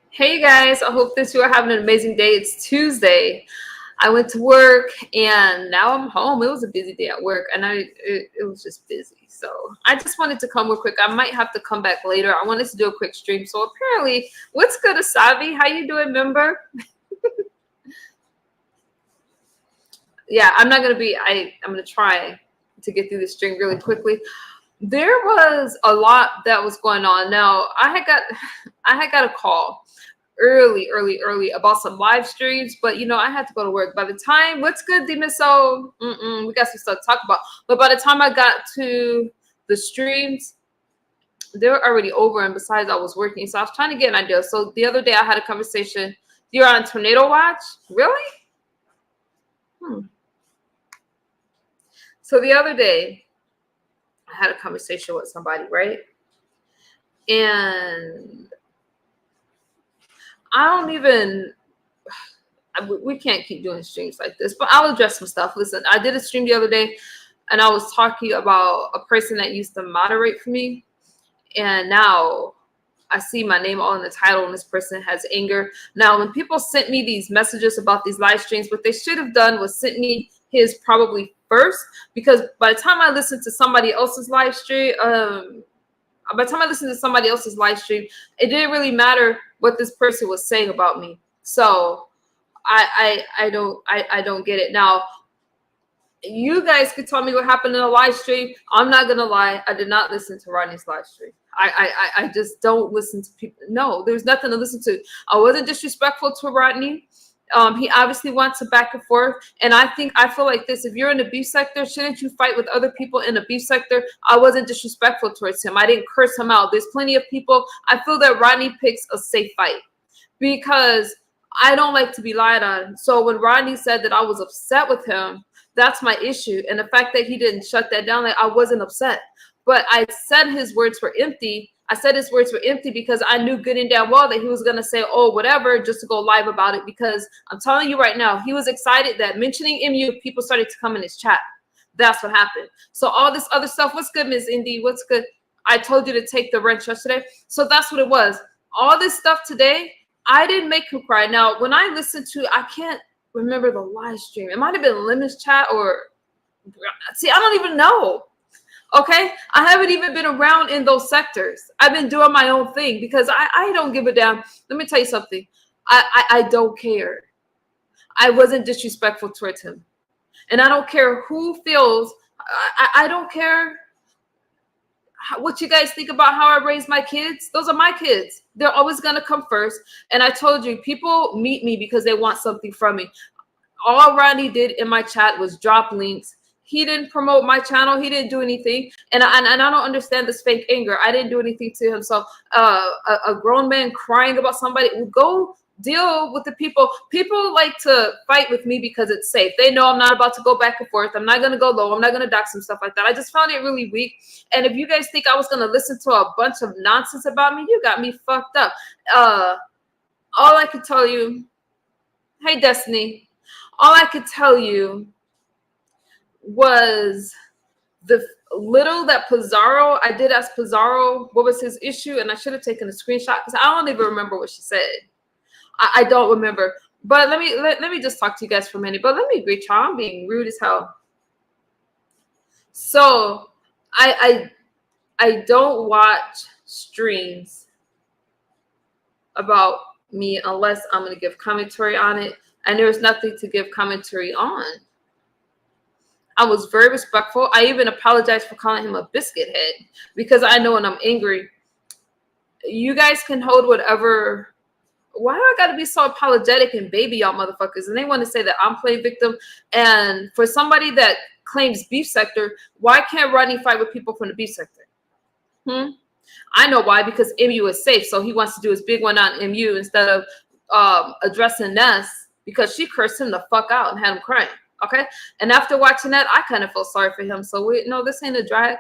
Hey guys, I hope that you are having an amazing day. It's Tuesday. I went to work and now I'm home. It was a busy day at work and it was just busy. So I just wanted to come real quick. I might have to come back later. I wanted to do a quick stream. So apparently, what's good, Asabi? How you doing, member? Yeah, I'm gonna try to get through the stream really quickly. There was a lot that was going on. Now I had got a call early about some live streams, but I had to go to work. By the time, what's good, Demiso? We got some stuff to talk about. But by the time I got to the streams, they were already over. And besides, I was working, so I was trying to get an idea. So the other day, I had a conversation. You're on Tornado Watch, really? Hmm. So the other day, I had a conversation with somebody, right? And I don't even. We can't keep doing streams like this, but I'll address some stuff. Listen, I did a stream the other day and I was talking about a person that used to moderate for me. And now I see my name all in the title and this person has anger. Now, when people sent me these messages about these live streams, what they should have done was sent me his probably first, because by the time I listened to somebody else's live stream, it didn't really matter what this person was saying about me. So I don't get it. Now, you guys could tell me what happened in a live stream. I'm not gonna lie, I did not listen to Rodney's live stream. I just don't listen to people. No, there's nothing to listen to. I wasn't disrespectful to Rodney. He obviously wants to back and forth, and I feel like this: if you're in the beef sector, shouldn't you fight with other people in the beef sector? I wasn't disrespectful towards him. I didn't curse him out. There's plenty of people. I feel that Rodney picks a safe fight because I don't like to be lied on. So when Rodney said that I was upset with him, that's my issue. And the fact that he didn't shut that down, like, I wasn't upset. But I said his words were empty. I said his words were empty because I knew good and damn well that he was going to say, oh, whatever, just to go live about it. Because I'm telling you right now, he was excited that mentioning MU, people started to come in his chat. That's what happened. So all this other stuff, what's good, Ms. Indy? What's good? I told you to take the wrench yesterday. So that's what it was. All this stuff today, I didn't make him cry. Now, when I listened to, I can't remember the live stream. It might have been Lemon's chat or, see, I don't even know. Okay, I haven't even been around in those sectors. I've been doing my own thing because I don't give a damn. Let me tell you something. I don't care. I wasn't disrespectful towards him. And I don't care who feels, I don't care what you guys think about how I raise my kids. Those are my kids. They're always going to come first. And I told you, people meet me because they want something from me. All Rodney did in my chat was drop links. He didn't promote my channel. He didn't do anything. And I don't understand this fake anger. I didn't do anything to him. So a grown man crying about somebody, go deal with the people. People like to fight with me because it's safe. They know I'm not about to go back and forth. I'm not going to go low. I'm not going to dox some stuff like that. I just found it really weak. And if you guys think I was going to listen to a bunch of nonsense about me, you got me fucked up. All I could tell you, hey, Destiny, all I could tell you was the little that Pizarro, I did ask Pizarro what was his issue, and I should have taken a screenshot because I don't even remember what she said. I don't remember. But let me just talk to you guys for a minute. But let me greet y'all. I'm being rude as hell. So I don't watch streams about me unless I'm going to give commentary on it. And there's nothing to give commentary on. I was very respectful. I even apologized for calling him a biscuit head because I know when I'm angry, you guys can hold whatever. Why do I got to be so apologetic and baby y'all motherfuckers? And they want to say that I'm playing victim. And for somebody that claims beef sector, why can't Rodney fight with people from the beef sector? I know why, because MU is safe. So he wants to do his big one on MU instead of addressing Ness because she cursed him the fuck out and had him crying. Okay. And after watching that, I kind of felt sorry for him. So no, this ain't a drag.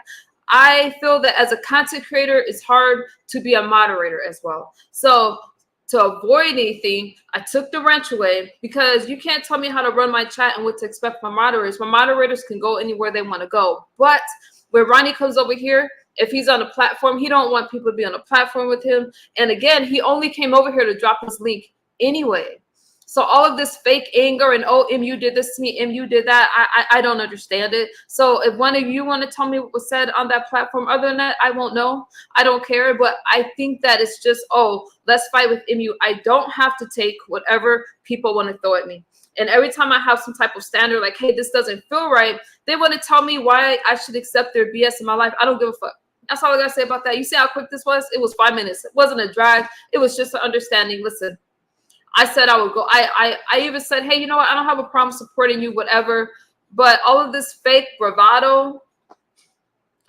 I feel that as a content creator, it's hard to be a moderator as well. So to avoid anything, I took the wrench away because you can't tell me how to run my chat and what to expect from moderators. My moderators can go anywhere they want to go. But when Ronnie comes over here If he's on a platform, he don't want people to be on a platform with him. And again, he only came over here to drop his link anyway. So all of this fake anger and, oh, MU did this to me, MU did that, I don't understand it. So if one of you want to tell me what was said on that platform, other than that, I won't know. I don't care. But I think that it's just, oh, let's fight with MU. I don't have to take whatever people want to throw at me. And every time I have some type of standard, like, hey, this doesn't feel right, they want to tell me why I should accept their BS in my life. I don't give a fuck. That's all I gotta say about that. You see how quick this was? It was 5 minutes. It wasn't a drag. It was just an understanding. Listen, I said I would go. I even said, hey, you know what? I don't have a problem supporting you, whatever. But all of this fake bravado,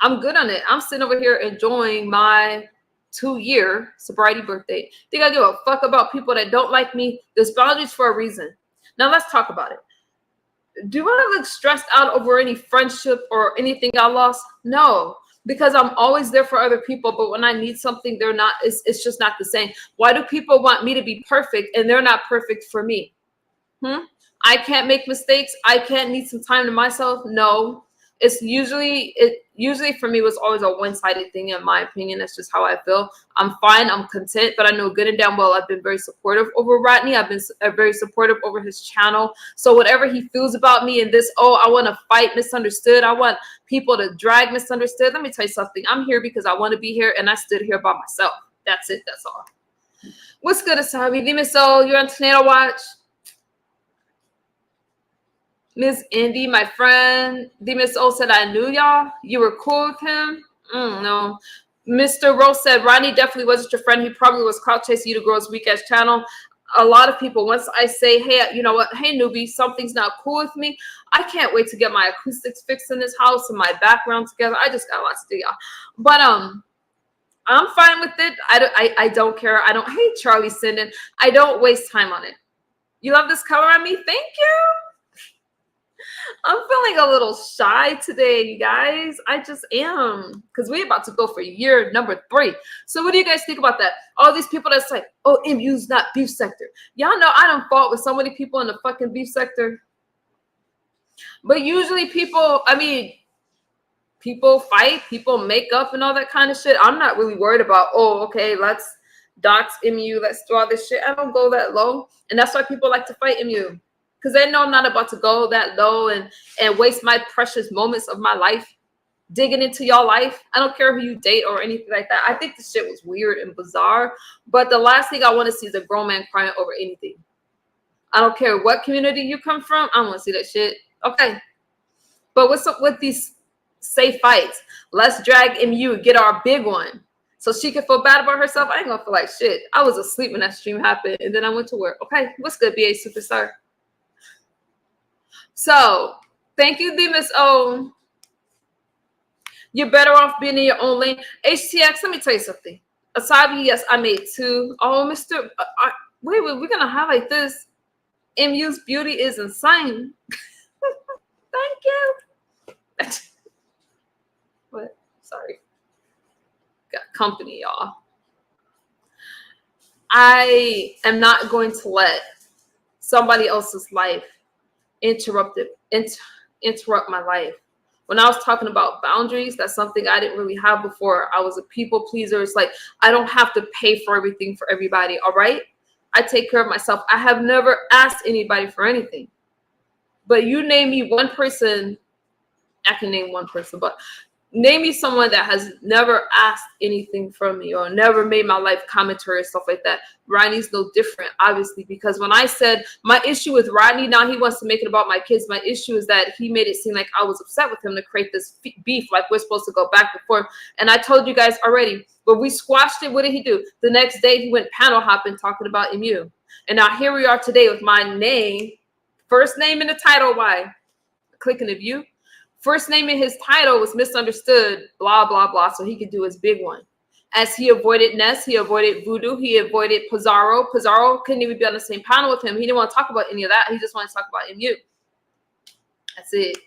I'm good on it. I'm sitting over here enjoying my 2-year sobriety birthday. Think I give a fuck about people that don't like me? There's boundaries for a reason. Now let's talk about it. Do I look stressed out over any friendship or anything I lost? No. Because I'm always there for other people, but when I need something, they're not, it's just not the same. Why do people want me to be perfect and they're not perfect for me? I can't make mistakes. I can't need some time to myself. No. It's usually for me was always a one-sided thing, in my opinion. That's just how I feel. I'm fine, I'm content, but I know good and damn well I've been very supportive over Rodney. I've been very supportive over his channel. So whatever he feels about me and this, oh, I want to fight misunderstood, I want people to drag misunderstood. Let me tell you something. I'm here because I want to be here, and I stood here by myself. That's it. That's all. What's good, Asabi? Dime So, you're on Tornado Watch. Miss Indy, my friend, Miss O said, I knew y'all. You were cool with him? No. Mr. Rose said, Ronnie definitely wasn't your friend. He probably was clout chasing you to grow his weak ass channel. A lot of people, once I say, hey, you know what? Hey, newbie, something's not cool with me. I can't wait to get my acoustics fixed in this house and my background together. I just got lots to do, y'all. But I'm fine with it. I don't care. I don't hate Charlie Sinden. I don't waste time on it. You love this color on me? Thank you. I'm feeling a little shy today, you guys. I just am, because we're about to go for year number 3. So what do you guys think about that? All these people that's like, oh, MU's not beef sector. Y'all know I done fought with so many people in the fucking beef sector. But usually people, I mean, people fight, people make up and all that kind of shit. I'm not really worried about, oh, okay, let's dox MU, let's do all this shit. I don't go that low. And that's why people like to fight MU. Because they know I'm not about to go that low and waste my precious moments of my life digging into your life. I don't care who you date or anything like that. I think this shit was weird and bizarre. But the last thing I want to see is a grown man crying over anything. I don't care what community you come from. I don't want to see that shit. Okay. But what's up with these safe fights? Let's drag MU, get our big one, so she can feel bad about herself. I ain't going to feel like shit. I was asleep when that stream happened, and then I went to work. Okay. What's good, BA Superstar? So, thank you, Miss O. You're better off being in your own lane. HTX, let me tell you something. Asabi, yes, I made 2. Oh, Mr. Wait, we're going to highlight this. MU's beauty is insane. Thank you. What? Sorry. Got company, y'all. I am not going to let somebody else's life interrupt my life. When I was talking about boundaries, that's something I didn't really have before. I was a people pleaser. It's like, I don't have to pay for everything for everybody. All right. I take care of myself. I have never asked anybody for anything, but you name me one person. I can name one person, but name me someone that has never asked anything from me or never made my life commentary or stuff like that. Rodney's no different, obviously, because when I said my issue with Rodney, now he wants to make it about my kids. My issue is that he made it seem like I was upset with him to create this beef, like we're supposed to go back and forth. And I told you guys already, but we squashed it. What did he do? The next day he went panel hopping talking about MU. And now here we are today with my name, first name in the title. Why? Clicking the view. First name in his title was misunderstood, blah, blah, blah, so he could do his big one. As he avoided Ness, he avoided Voodoo, he avoided Pizarro. Pizarro couldn't even be on the same panel with him. He didn't want to talk about any of that. He just wanted to talk about MU. That's it.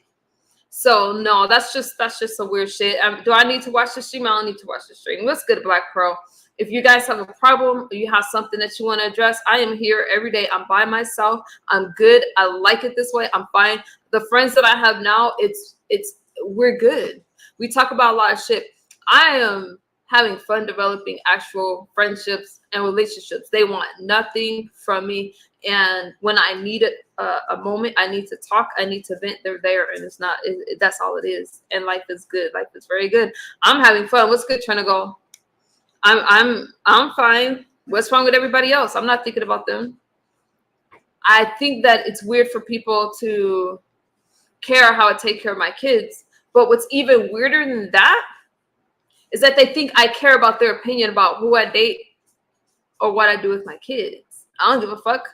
So, no, that's just some weird shit. Do I need to watch the stream? I don't need to watch the stream. What's good, Black Pearl? If you guys have a problem or you have something that you want to address, I am here every day. I'm by myself. I'm good. I like it this way. I'm fine. The friends that I have now, we're good. We talk about a lot of shit. I am having fun developing actual friendships and relationships. They want nothing from me. And when I need a moment, I need to talk, I need to vent, they're there. And it's not, that's all it is. And life is good. Life is very good. I'm having fun. What's good, trying to go? I'm fine. What's wrong with everybody else? I'm not thinking about them. I think that it's weird for people to care how I take care of my kids. But what's even weirder than that is that they think I care about their opinion about who I date or what I do with my kids. I don't give a fuck.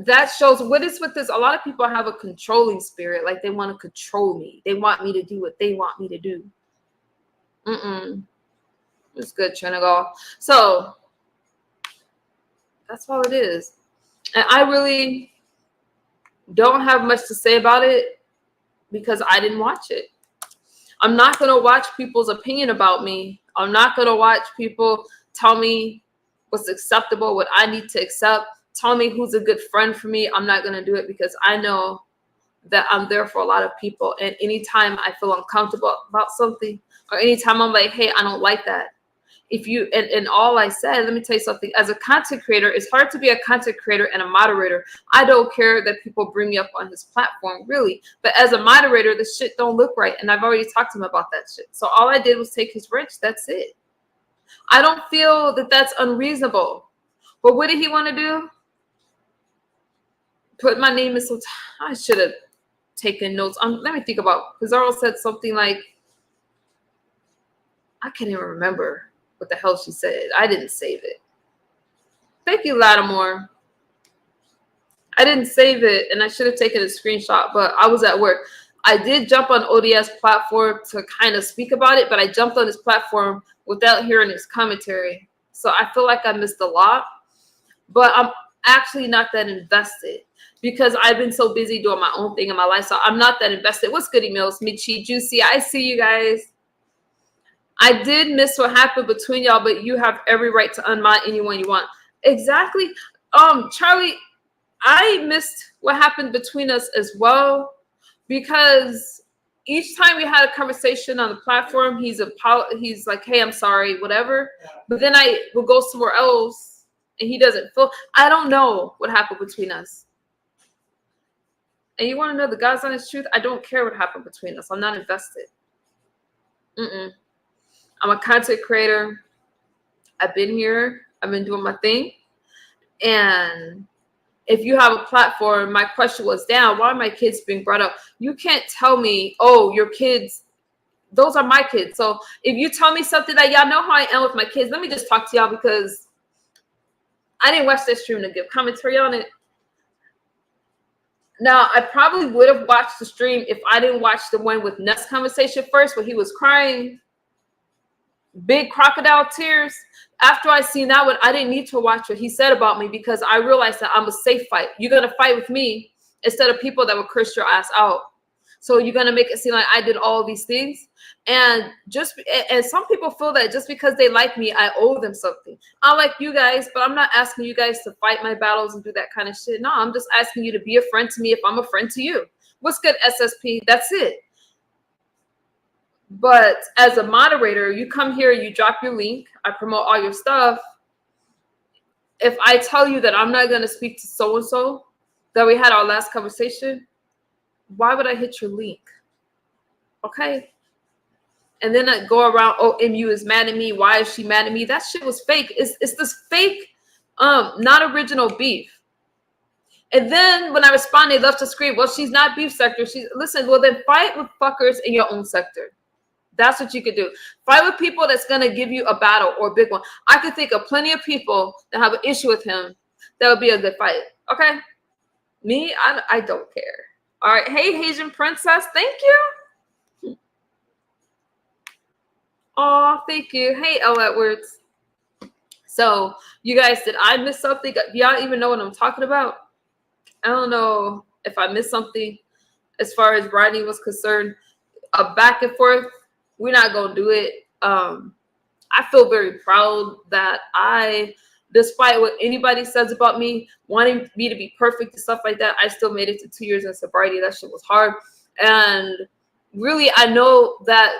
That shows what is with this. A lot of people have a controlling spirit. Like they want to control me. They want me to do what they want me to do. It's good, Trinagal. So that's all it is. And I really don't have much to say about it because I didn't watch it. I'm not going to watch people's opinion about me. I'm not going to watch people tell me what's acceptable, what I need to accept, tell me who's a good friend for me. I'm not going to do it because I know that I'm there for a lot of people. And anytime I feel uncomfortable about something, or anytime I'm like, hey, I don't like that. If you, and all I said, let me tell you something, as a content creator, it's hard to be a content creator and a moderator. I don't care that people bring me up on his platform, really. But as a moderator, the shit don't look right. And I've already talked to him about that shit. So all I did was take his wrench. That's it. I don't feel that that's unreasonable. But what did he want to do? Put my name in some, I should have taken notes. Let me think about, Pizarro said something like, I can't even remember what the hell she said. I didn't save it. Thank you, Lattimore. I didn't save it, and I should have taken a screenshot, but I was at work. I did jump on ODS platform to kind of speak about it, but I jumped on his platform without hearing his commentary. So I feel like I missed a lot, but I'm actually not that invested because I've been so busy doing my own thing in my life. So I'm not that invested. What's good, emails? Michi, Juicy, I see you guys. I did miss what happened between y'all, but you have every right to unmod anyone you want. Exactly. Charlie, I missed what happened between us as well, because each time we had a conversation on the platform, he's like, hey, I'm sorry, whatever. But then I will go somewhere else and he doesn't feel, I don't know what happened between us. And you want to know the God's honest truth? I don't care what happened between us. I'm not invested. I'm a content creator. I've been here. I've been doing my thing. And if you have a platform, my question was, damn, why are my kids being brought up? You can't tell me, oh, your kids, those are my kids. So if you tell me something that y'all know how I am with my kids, let me just talk to y'all because I didn't watch that stream to give commentary on it. Now, I probably would have watched the stream if I didn't watch the one with Ness conversation first, where he was crying. Big crocodile tears. After I seen that one, I didn't need to watch what he said about me because I realized that I'm a safe fight. You're going to fight with me instead of people that will curse your ass out. So you're going to make it seem like I did all these things. And some people feel that just because they like me, I owe them something. I like you guys, but I'm not asking you guys to fight my battles and do that kind of shit. No, I'm just asking you to be a friend to me if I'm a friend to you. What's good, SSP? That's it. But as a moderator, you come here, you drop your link, I promote all your stuff. If I tell you that I'm not going to speak to so-and-so that we had our last conversation, why would I hit your link? Okay. And then I go around, oh, MU is mad at me. Why is she mad at me? That shit was fake. It's this fake, not original beef. And then when I respond, they love to scream, well, she's not beef sector. Listen, well, then fight with fuckers in your own sector. That's what you could do. Fight with people that's going to give you a battle or a big one. I could think of plenty of people that have an issue with him. That would be a good fight. Okay? Me, I don't care. All right. Hey, Asian princess. Thank you. Oh, thank you. Hey, L. Edwards. So, you guys, did I miss something? Do y'all even know what I'm talking about? I don't know if I missed something as far as writing was concerned. Back and forth. We're not going to do it. I feel very proud that despite what anybody says about me, wanting me to be perfect and stuff like that, I still made it to 2 years in sobriety. That shit was hard. And really, I know that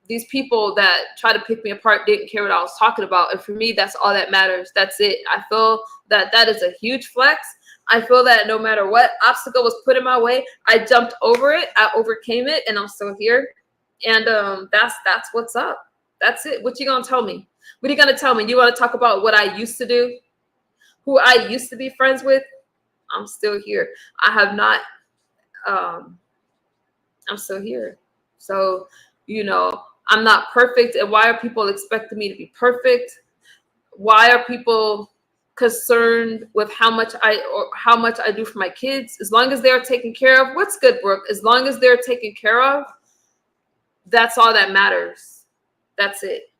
these people that try to pick me apart didn't care what I was talking about. And for me, that's all that matters. That's it. I feel that that is a huge flex. I feel that no matter what obstacle was put in my way, I jumped over it. I overcame it, and I'm still here. And that's what's up. That's it. What you gonna tell me? What are you gonna tell me? You want to talk about what I used to do? Who I used to be friends with? I'm still here. I have not. I'm still here. So, I'm not perfect. And why are people expecting me to be perfect? Why are people concerned with how much I do for my kids? As long as they're taken care of, what's good, Brooke? As long as they're taken care of, that's all that matters. That's it.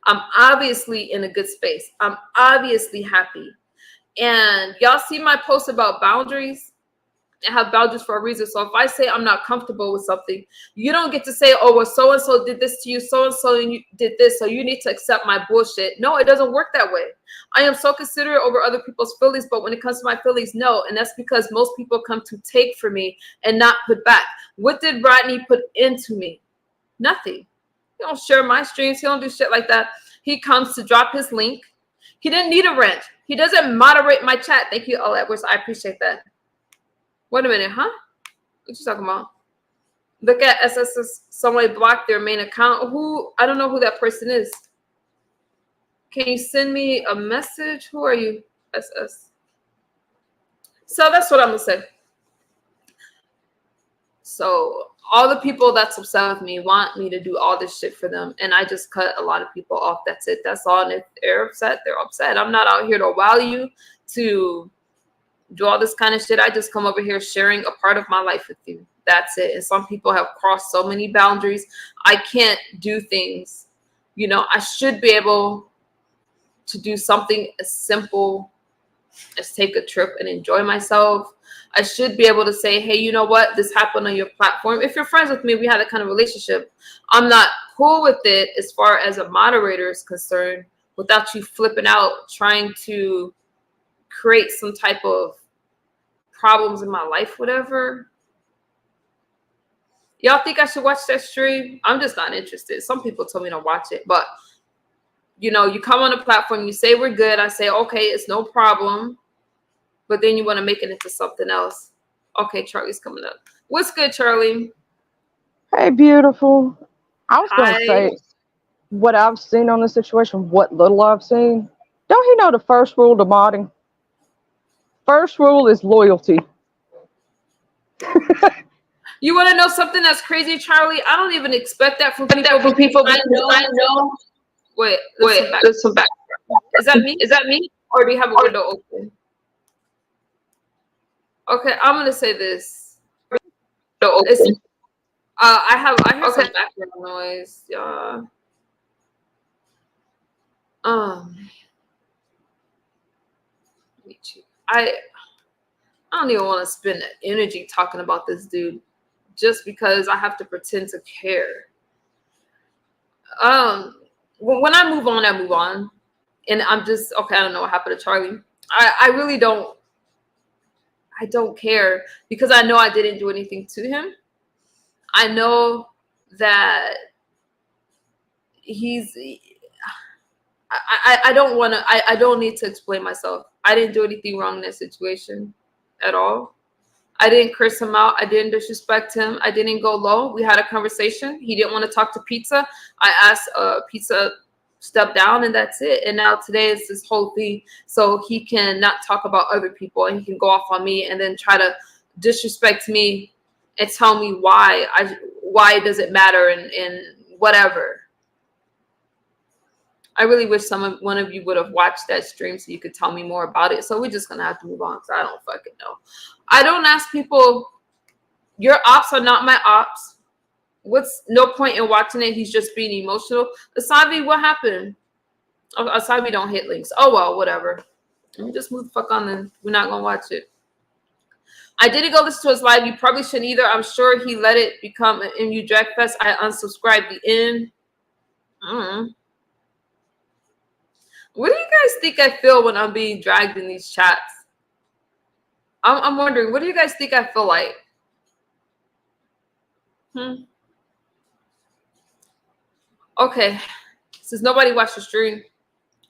I'm obviously in a good space. I'm obviously happy. And y'all see my post about boundaries? I have boundaries for a reason. So if I say I'm not comfortable with something, you don't get to say, oh, well, so-and-so did this to you, so-and-so did this, so you need to accept my bullshit. No, it doesn't work that way. I am so considerate over other people's feelings, but when it comes to my feelings, no. And that's because most people come to take from me and not put back. What did Rodney put into me? Nothing. He don't share my streams. He don't do shit like that. He comes to drop his link. He didn't need a rent. He doesn't moderate my chat. Thank you, all Edwards. I appreciate that. Wait a minute, huh? What you talking about? Look at SSS. Somebody blocked their main account. Who? I don't know who that person is. Can you send me a message? Who are you? SS. So that's what I'm gonna say. So all the people that's upset with me want me to do all this shit for them, and I just cut a lot of people off. That's it. That's all. And if they're upset, they're upset. I'm not out here to wow you, to do all this kind of shit. I just come over here sharing a part of my life with you. That's it. And some people have crossed so many boundaries. I can't do things. I should be able to do something as simple as take a trip and enjoy myself. I should be able to say, hey, you know what? This happened on your platform. If you're friends with me, we had that kind of relationship. I'm not cool with it as far as a moderator is concerned, without you flipping out, trying to create some type of problems in my life, whatever. Y'all think I should watch that stream? I'm just not interested. Some people told me to watch it, but you come on a platform, you say we're good. I say, okay, it's no problem. But then you want to make it into something else. Okay, Charlie's coming up. What's good, Charlie? Hey, beautiful. I was going to say what I've seen on this situation, what little I've seen. Don't he know the first rule to modding? First rule is loyalty. You want to know something that's crazy, Charlie? I don't even expect that from people. I know. Wait, there's some background. Is that me? Is that me? Or do you have a window open? Okay, I'm gonna say this. I hear some background noise, y'all. I don't even want to spend energy talking about this dude just because I have to pretend to care. When I move on, I move on. And I'm just, okay, I don't know what happened to Charlie. I really don't. I don't care because I know I didn't do anything to him. I know that I don't want to, I don't need to explain myself. I didn't do anything wrong in that situation at all. I didn't curse him out. I didn't disrespect him. I didn't go low. We had a conversation. He didn't want to talk to Pizza. I asked Pizza step down, and that's it. And now today is this whole thing, so he can not talk about other people, and he can go off on me and then try to disrespect me and tell me why does it matter and whatever. I really wish one of you would have watched that stream so you could tell me more about it. So we're just gonna have to move on because I don't fucking know. I don't ask people, your ops are not my ops. What's no point in watching it? He's just being emotional. Asabi, what happened? Oh, Asabi don't hit links. Oh well, whatever. Let me just move the fuck on then. We're not gonna watch it. I didn't go listen to his live. You probably shouldn't either. I'm sure he let it become an MU Drag Fest. I unsubscribed the end. What do you guys think I feel when I'm being dragged in these chats? I'm wondering, what do you guys think I feel like? Okay, since nobody watched the stream,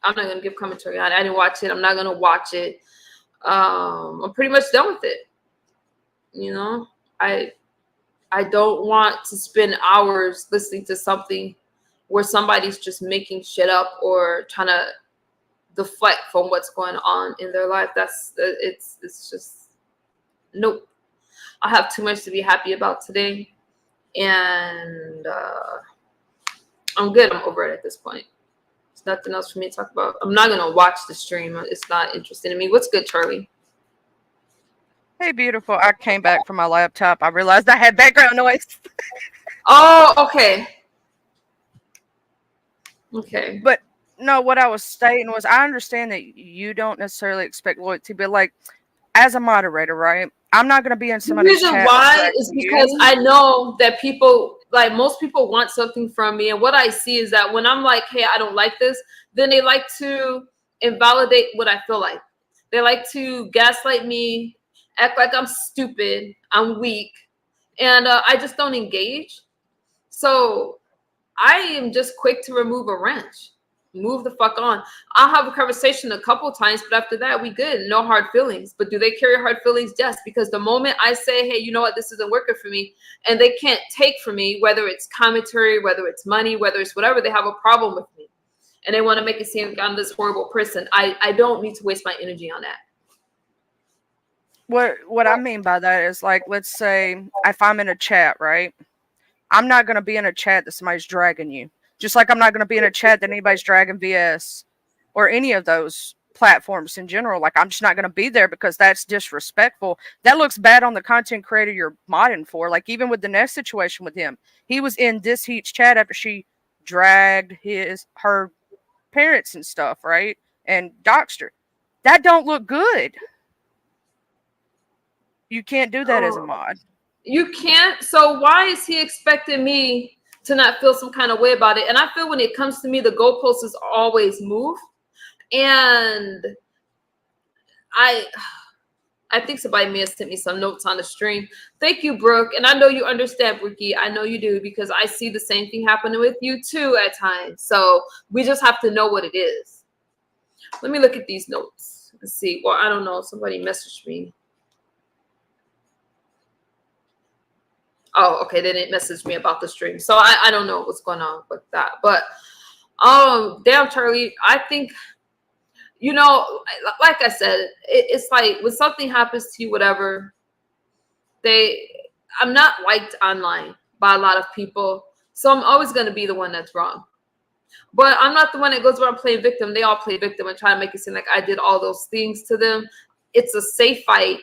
I'm not gonna give commentary on it. I didn't watch it. I'm not gonna watch it. I'm pretty much done with it. You know, I don't want to spend hours listening to something where somebody's just making shit up or trying to deflect from what's going on in their life. It's just nope. I have too much to be happy about today, and I'm good. I'm over it at this point. There's nothing else for me to talk about. I'm not gonna watch the stream. It's not interesting to me. What's good, Charlie? Hey, beautiful. I came back from my laptop. I realized I had background noise. Oh, okay. Okay. But no, what I was stating was I understand that you don't necessarily expect loyalty, but like as a moderator, right? I'm not going to be in The somebody's reason chat. why is because I know that people, like most people, want something from me. And what I see is that when I'm like, hey, I don't like this, then they like to invalidate what I feel like. They like to gaslight me, act like I'm stupid, I'm weak, and I just don't engage. So I am just quick to remove a wrench. Move the fuck on. I'll have a conversation a couple times, but after that, we good. No hard feelings. But do they carry hard feelings? Yes, because the moment I say, hey, you know what, this isn't working for me, and they can't take from me, whether it's commentary, whether it's money, whether it's whatever, they have a problem with me. And they want to make it seem like I'm this horrible person. I don't need to waste my energy on that. What I mean by that is, like, let's say if I'm in a chat, right? I'm not going to be in a chat that somebody's dragging you. Just like I'm not going to be in a chat that anybody's dragging VS or any of those platforms in general. Like, I'm just not going to be there because that's disrespectful. That looks bad on the content creator you're modding for. Like, even with the Ness situation with him, he was in this Heat's chat after she dragged her parents and stuff, right? And doxed her. That don't look good. You can't do that as a mod. You can't. So why is he expecting me to not feel some kind of way about it? And I feel when it comes to me, the goalposts is always move. And I think somebody may have sent me some notes on the stream. Thank you, Brooke. And I know you understand, Brookie. I know you do, because I see the same thing happening with you too at times. So we just have to know what it is. Let me look at these notes. Let's see. Well, I don't know. Somebody messaged me. Oh, okay. They didn't message me about the stream. So I don't know what's going on with that. But damn, Charlie, I think, you know, like I said, it's like when something happens to you, whatever, I'm not liked online by a lot of people. So I'm always going to be the one that's wrong. But I'm not the one that goes around playing victim. They all play victim and try to make it seem like I did all those things to them. It's a safe fight.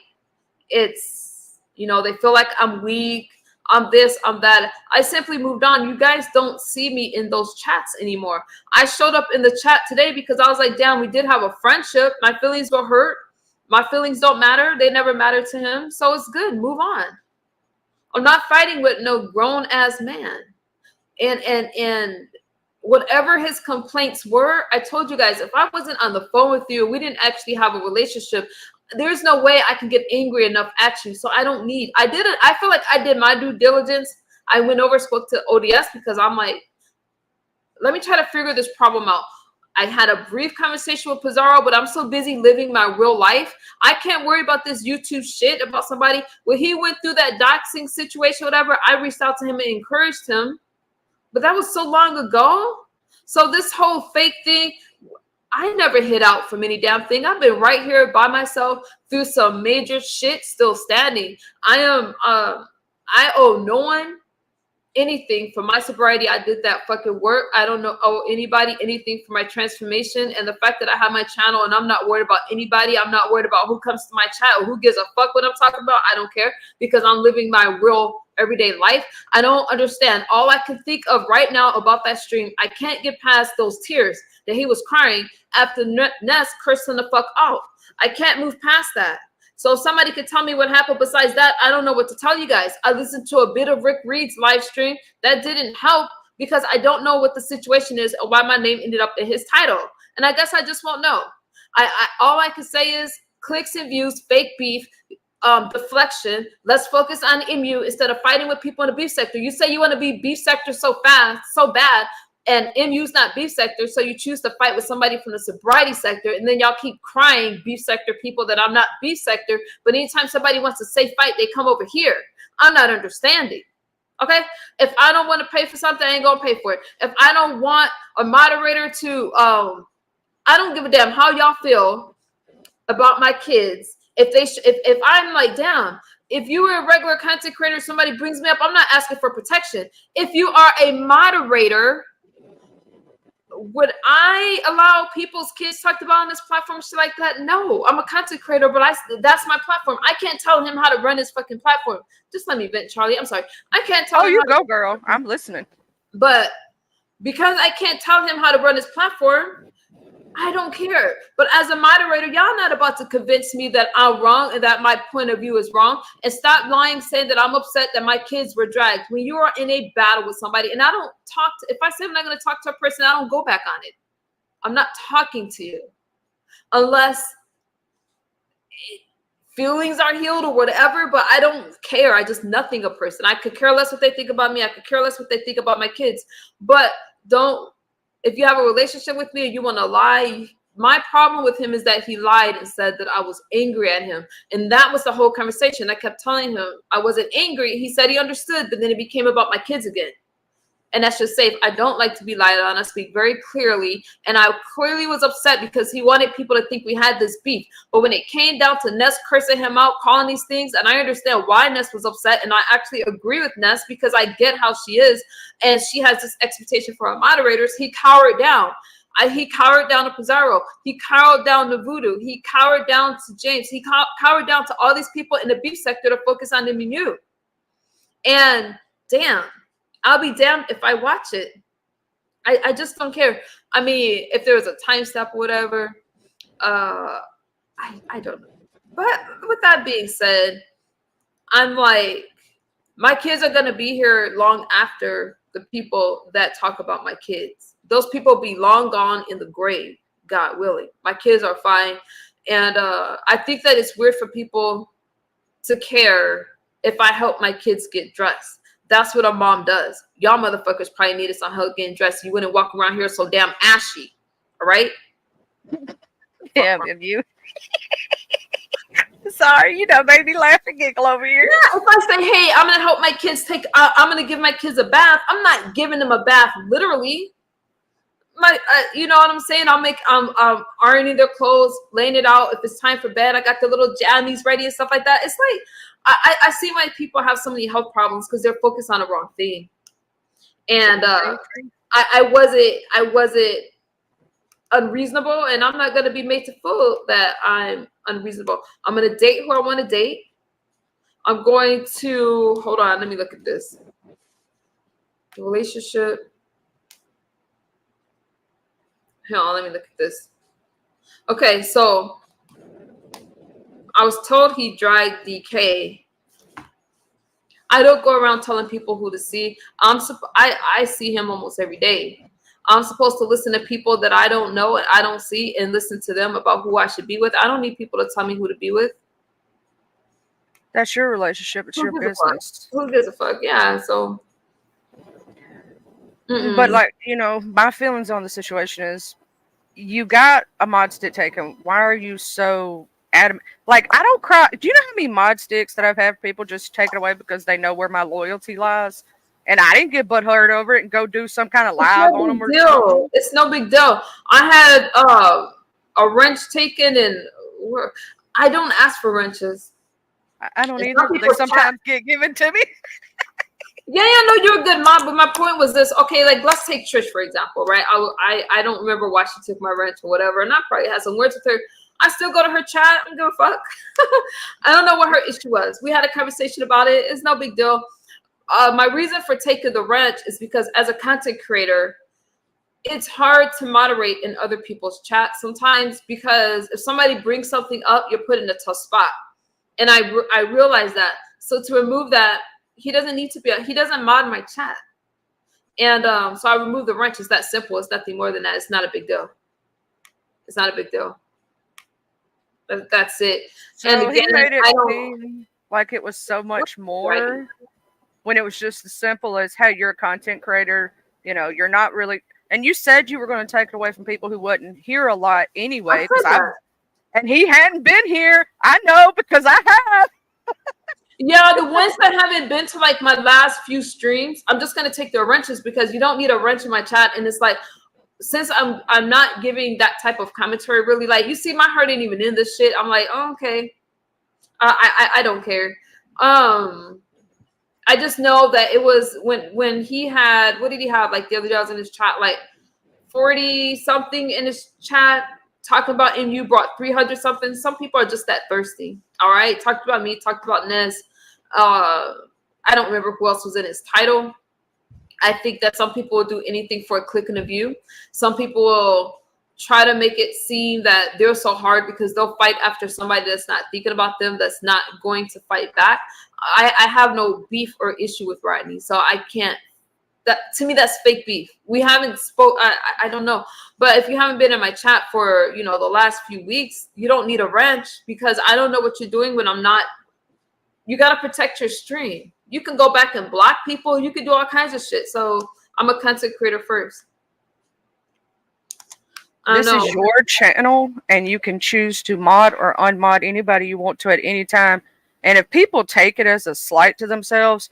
It's, you know, they feel like I'm weak. I'm this, I'm that. I simply moved on. You guys don't see me in those chats anymore. I showed up in the chat today because I was like, damn, we did have a friendship. My feelings were hurt. My feelings don't matter. They never mattered to him. So it's good. Move on. I'm not fighting with no grown ass man. And whatever his complaints were, I told you guys, if I wasn't on the phone with you, we didn't actually have a relationship, there's no way I can get angry enough at you. So I don't need, I feel like I did my due diligence. I went over, spoke to ODS because I'm like, let me try to figure this problem out. I had a brief conversation with Pizarro, but I'm so busy living my real life. I can't worry about this YouTube shit about somebody. When he went through that doxing situation, whatever, I reached out to him and encouraged him. But that was so long ago. So this whole fake thing, I never hid out from any damn thing. I've been right here by myself through some major shit, still standing. I owe no one anything for my sobriety. I did that fucking work. I don't owe anybody anything for my transformation. And the fact that I have my channel and I'm not worried about anybody. I'm not worried about who comes to my channel. Who gives a fuck what I'm talking about? I don't care, because I'm living my real everyday life. I don't understand. All I can think of right now about that stream, I can't get past those tears that he was crying after Ness cursed him the fuck out. I can't move past that. So if somebody could tell me what happened besides that, I don't know what to tell you guys. I listened to a bit of Rick Reed's live stream. That didn't help because I don't know what the situation is or why my name ended up in his title. And I guess I just won't know. All I can say is clicks and views, fake beef, deflection. Let's focus on MU instead of fighting with people in the beef sector. You say you want to be beef sector so fast, so bad. and MU's not beef sector, so you choose to fight with somebody from the sobriety sector, and then y'all keep crying beef sector people that I'm not beef sector, but anytime somebody wants to say fight, they come over here. I'm not understanding. Okay, if I don't want to pay for something, I ain't gonna pay for it. If I don't want a moderator to, I don't give a damn how y'all feel about my kids. If I'm like, damn, if you were a regular content creator, somebody brings me up, I'm not asking for protection. If you are a moderator, would I allow people's kids talked about on this platform, shit like that? No, I'm a content creator, but that's my platform. I can't tell him how to run his fucking platform. Just let me vent, Charlie. I'm sorry. I can't tell him. Oh, you go, girl. I'm listening. But because I can't tell him how to run his platform, I don't care. But as a moderator, y'all not about to convince me that I'm wrong and that my point of view is wrong. And stop lying, saying that I'm upset that my kids were dragged. When you are in a battle with somebody, and I don't talk to, if I say I'm not going to talk to a person, I don't go back on it. I'm not talking to you unless feelings are healed or whatever, but I don't care. I just nothing a person. I could care less what they think about me. I could care less what they think about my kids. But don't, if you have a relationship with me and you want to lie, my problem with him is that he lied and said that I was angry at him. And that was the whole conversation. I kept telling him I wasn't angry. He said he understood, but then it became about my kids again. And that's just safe. I don't like to be lied on. I speak very clearly. And I clearly was upset because he wanted people to think we had this beef. But when it came down to Ness cursing him out, calling these things, and I understand why Ness was upset, and I actually agree with Ness because I get how she is, and she has this expectation for our moderators, he cowered down. He cowered down to Pizarro. He cowered down to Voodoo. He cowered down to James. He cowered down to all these people in the beef sector to focus on the menu. And damn. I'll be damned if I watch it. I just don't care. I mean, if there was a time step or whatever, I don't know. But with that being said, I'm like, my kids are going to be here long after the people that talk about my kids. Those people be long gone in the grave, God willing. My kids are fine. And I think that it's weird for people to care if I help my kids get dressed. That's what a mom does. Y'all motherfuckers probably needed some help getting dressed. You wouldn't walk around here so damn ashy. All right? Damn, if you. Sorry, you know, baby laughing giggle over here. Yeah, if I say, hey, I'm going to help my kids I'm going to give my kids a bath. I'm not giving them a bath literally. You know what I'm saying? I'm ironing their clothes, laying it out. If it's time for bed, I got the little jammies ready and stuff like that. It's like, I see why people have so many health problems because they're focused on the wrong thing. And I wasn't unreasonable, and I'm not going to be made to feel that I'm unreasonable. I'm going to date who I want to date. I'm going to, hold on, let me look at this. Relationship. Hold on, let me look at this. Okay, so I was told he dragged DK. I don't go around telling people who to see. I see him almost every day. I'm supposed to listen to people that I don't know and I don't see and listen to them about who I should be with. I don't need people to tell me who to be with. That's your relationship. It's your business. Who gives a fuck? Yeah, so. But like, you know, my feelings on the situation is you got a mod stick taken. Why are you so adamant? Like, I don't cry. Do you know how many mod sticks that I've had people just take it away because they know where my loyalty lies? And I didn't get butthurt over it and go do some kind of live on them or something. It's no big deal. I had a wrench taken, and I don't ask for wrenches. I don't either. But they sometimes get given to me. Yeah, no, you're a good mom, but my point was this. Okay, like let's take Trish for example, right? I don't remember why she took my wrench or whatever, and I probably had some words with her. I still go to her chat. I don't give a fuck. I don't know what her issue was. We had a conversation about it. It's no big deal. My reason for taking the wrench is because as a content creator, it's hard to moderate in other people's chats sometimes because if somebody brings something up, you're put in a tough spot. And I realize that. So to remove that, he doesn't need to be, he doesn't mod my chat. And so I removed the wrench. It's that simple. It's nothing more than that. It's not a big deal. It's not a big deal. That's it. So and again, he made it seem like it was so much more when it was just as simple as, hey, you're a content creator. You know, you're not really, And you said you were going to take it away from people who wouldn't hear a lot anyway. I said that. And he hadn't been here. I know because I have. Yeah, the ones that haven't been to like my last few streams, I'm just gonna take their wrenches because you don't need a wrench in my chat. And it's like, since I'm not giving that type of commentary, really, like, you see, my heart ain't even in this shit. I'm like, oh, okay, I don't care. I just know that it was when he had, what did he have? Like the other day, I was in his chat, like 40 something in his chat talking about, and you brought 300 something. Some people are just that thirsty. All right, talked about me, talked about Nez. I don't remember who else was in his title. I think that some people will do anything for a click and a view. Some people will try to make it seem that they're so hard because they'll fight after somebody that's not thinking about them, that's not going to fight back. I have no beef or issue with Rodney, so I can't. That, to me, that's fake beef. We haven't spoke. I don't know, but if you haven't been in my chat for the last few weeks, you don't need a wrench because I don't know what you're doing when I'm not. You got to protect your stream. You can go back and block people. You can do all kinds of shit. So I'm a content creator first. This is your channel, and you can choose to mod or unmod anybody you want to at any time. And if people take it as a slight to themselves,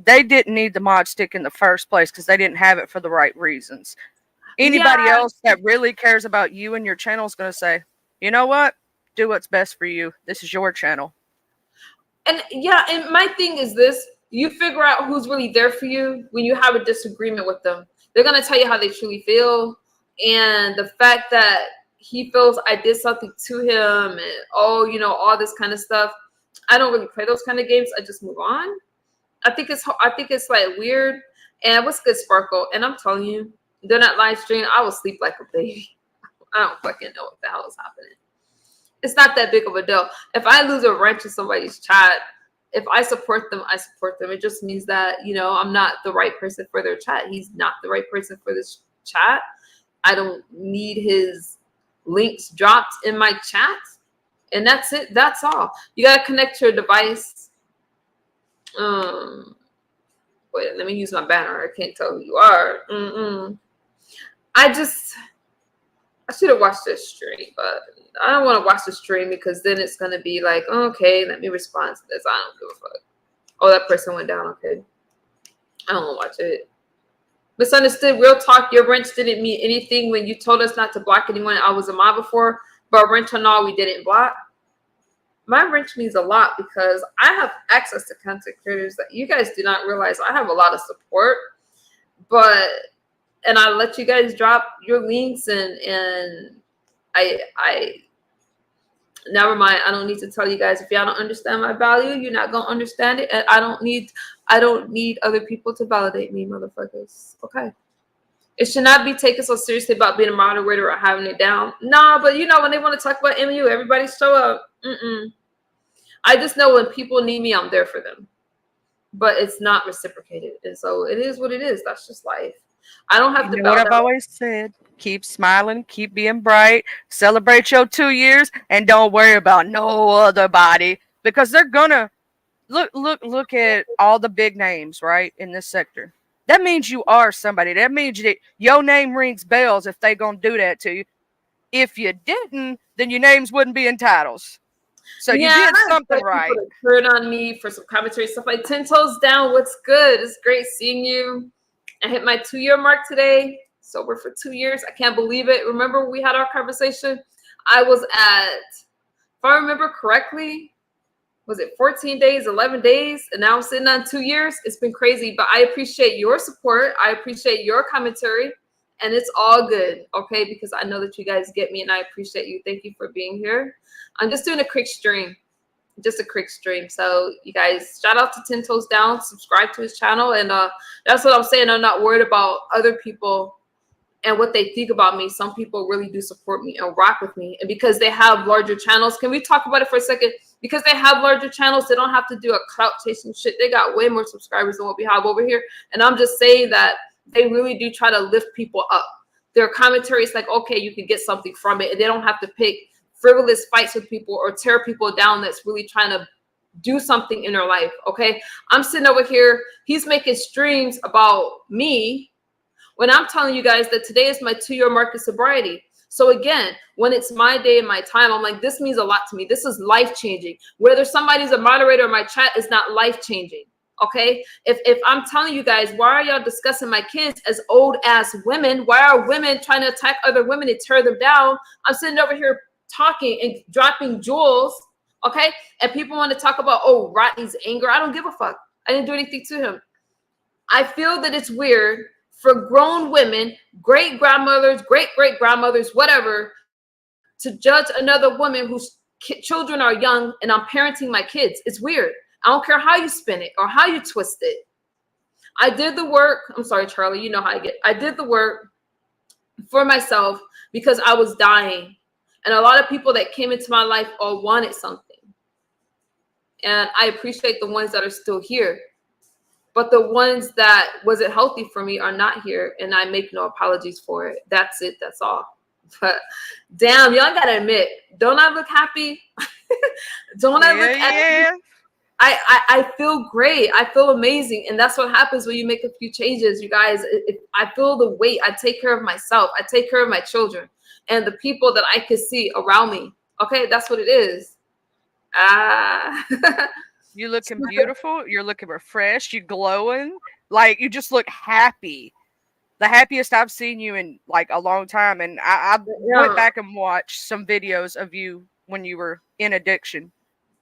they didn't need the mod stick in the first place because they didn't have it for the right reasons. Anybody else that really cares about you and your channel is going to say, you know what? Do what's best for you. This is your channel. And yeah, and my thing is this. You figure out who's really there for you when you have a disagreement with them. They're going to tell you how they truly feel. And the fact that he feels I did something to him and, all this kind of stuff. I don't really play those kind of games. I just move on. I think it's like weird. And what's good, Sparkle? And I'm telling you, during that live stream, I will sleep like a baby. I don't fucking know what the hell is happening. It's not that big of a deal. If I lose a wrench in somebody's chat, if I support them, I support them. It just means that, I'm not the right person for their chat. He's not the right person for this chat. I don't need his links dropped in my chat. And that's it. That's all. You got to connect your device. Wait, let me use my banner. I can't tell who you are. I should have watched this stream, but I don't want to watch the stream because then it's going to be like, okay, let me respond to this. I don't give a fuck. Oh, that person went down. Okay. I don't want to watch it. Misunderstood. Real talk. Your wrench didn't mean anything when you told us not to block anyone. I was a mod before, but wrench and all we didn't block. My wrench means a lot because I have access to content creators that you guys do not realize. I have a lot of support, and I let you guys drop your links and I never mind. I don't need to tell you guys. If y'all don't understand my value, you're not gonna understand it. And I don't need other people to validate me, motherfuckers. Okay. It should not be taken so seriously about being a moderator or having it down. Nah, but when they want to talk about MU, everybody show up. I just know when people need me, I'm there for them. But it's not reciprocated. And so it is what it is. That's just life. I don't have to. What I've always said: keep smiling, keep being bright, celebrate your 2 years, and don't worry about no other body because they're gonna look at all the big names right in this sector. That means you are somebody. That means that your name rings bells if they gonna do that to you. If you didn't, then your names wouldn't be in titles. So you did something right. Turn on me for some commentary stuff like 10 toes down. What's good? It's great seeing you. I hit my 2-year mark today. Sober for 2 years. I can't believe it. Remember when we had our conversation? I was at, if I remember correctly, was it 14 days, 11 days? And now I'm sitting on 2 years. It's been crazy, but I appreciate your support. I appreciate your commentary. And it's all good, okay? Because I know that you guys get me and I appreciate you. Thank you for being here. I'm just doing a quick stream. Just a quick stream. So you guys, shout out to 10 Toes Down. Subscribe to his channel. And that's what I'm saying. I'm not worried about other people and what they think about me. Some people really do support me and rock with me. And because they have larger channels, can we talk about it for a second? Because they have larger channels, they don't have to do a clout chasing shit. They got way more subscribers than what we have over here. And I'm just saying that they really do try to lift people up. Their commentary is like, okay, you can get something from it. And they don't have to pick frivolous fights with people or tear people down that's really trying to do something in their life, okay? I'm sitting over here. He's making streams about me when I'm telling you guys that today is my 2-year mark of sobriety. So again, when it's my day and my time, I'm like, this means a lot to me. This is life-changing. Whether somebody's a moderator in my chat is not life-changing. Okay, if I'm telling you guys, why are y'all discussing my kids as old ass women? Why are women trying to attack other women and tear them down? I'm sitting over here talking and dropping jewels, okay? And people want to talk about, oh, Rodney's anger. I don't give a fuck. I didn't do anything to him. I feel that it's weird for grown women, great grandmothers, great grandmothers, whatever, to judge another woman whose children are young and I'm parenting my kids. It's weird. I don't care how you spin it or how you twist it. I did the work. I'm sorry, Charlie. You know how I get. I did the work for myself because I was dying. And a lot of people that came into my life all wanted something. And I appreciate the ones that are still here. But the ones that wasn't healthy for me are not here. And I make no apologies for it. That's it. That's all. But damn, y'all gotta admit, don't I look happy? Don't I look happy? I feel great. I feel amazing. And that's what happens when you make a few changes, you guys. I feel the weight. I take care of myself. I take care of my children and the people that I can see around me. Okay, that's what it is. You're looking beautiful. You're looking refreshed. You're glowing. Like, you just look happy. The happiest I've seen you in like a long time. And I went back and watched some videos of you when you were in addiction.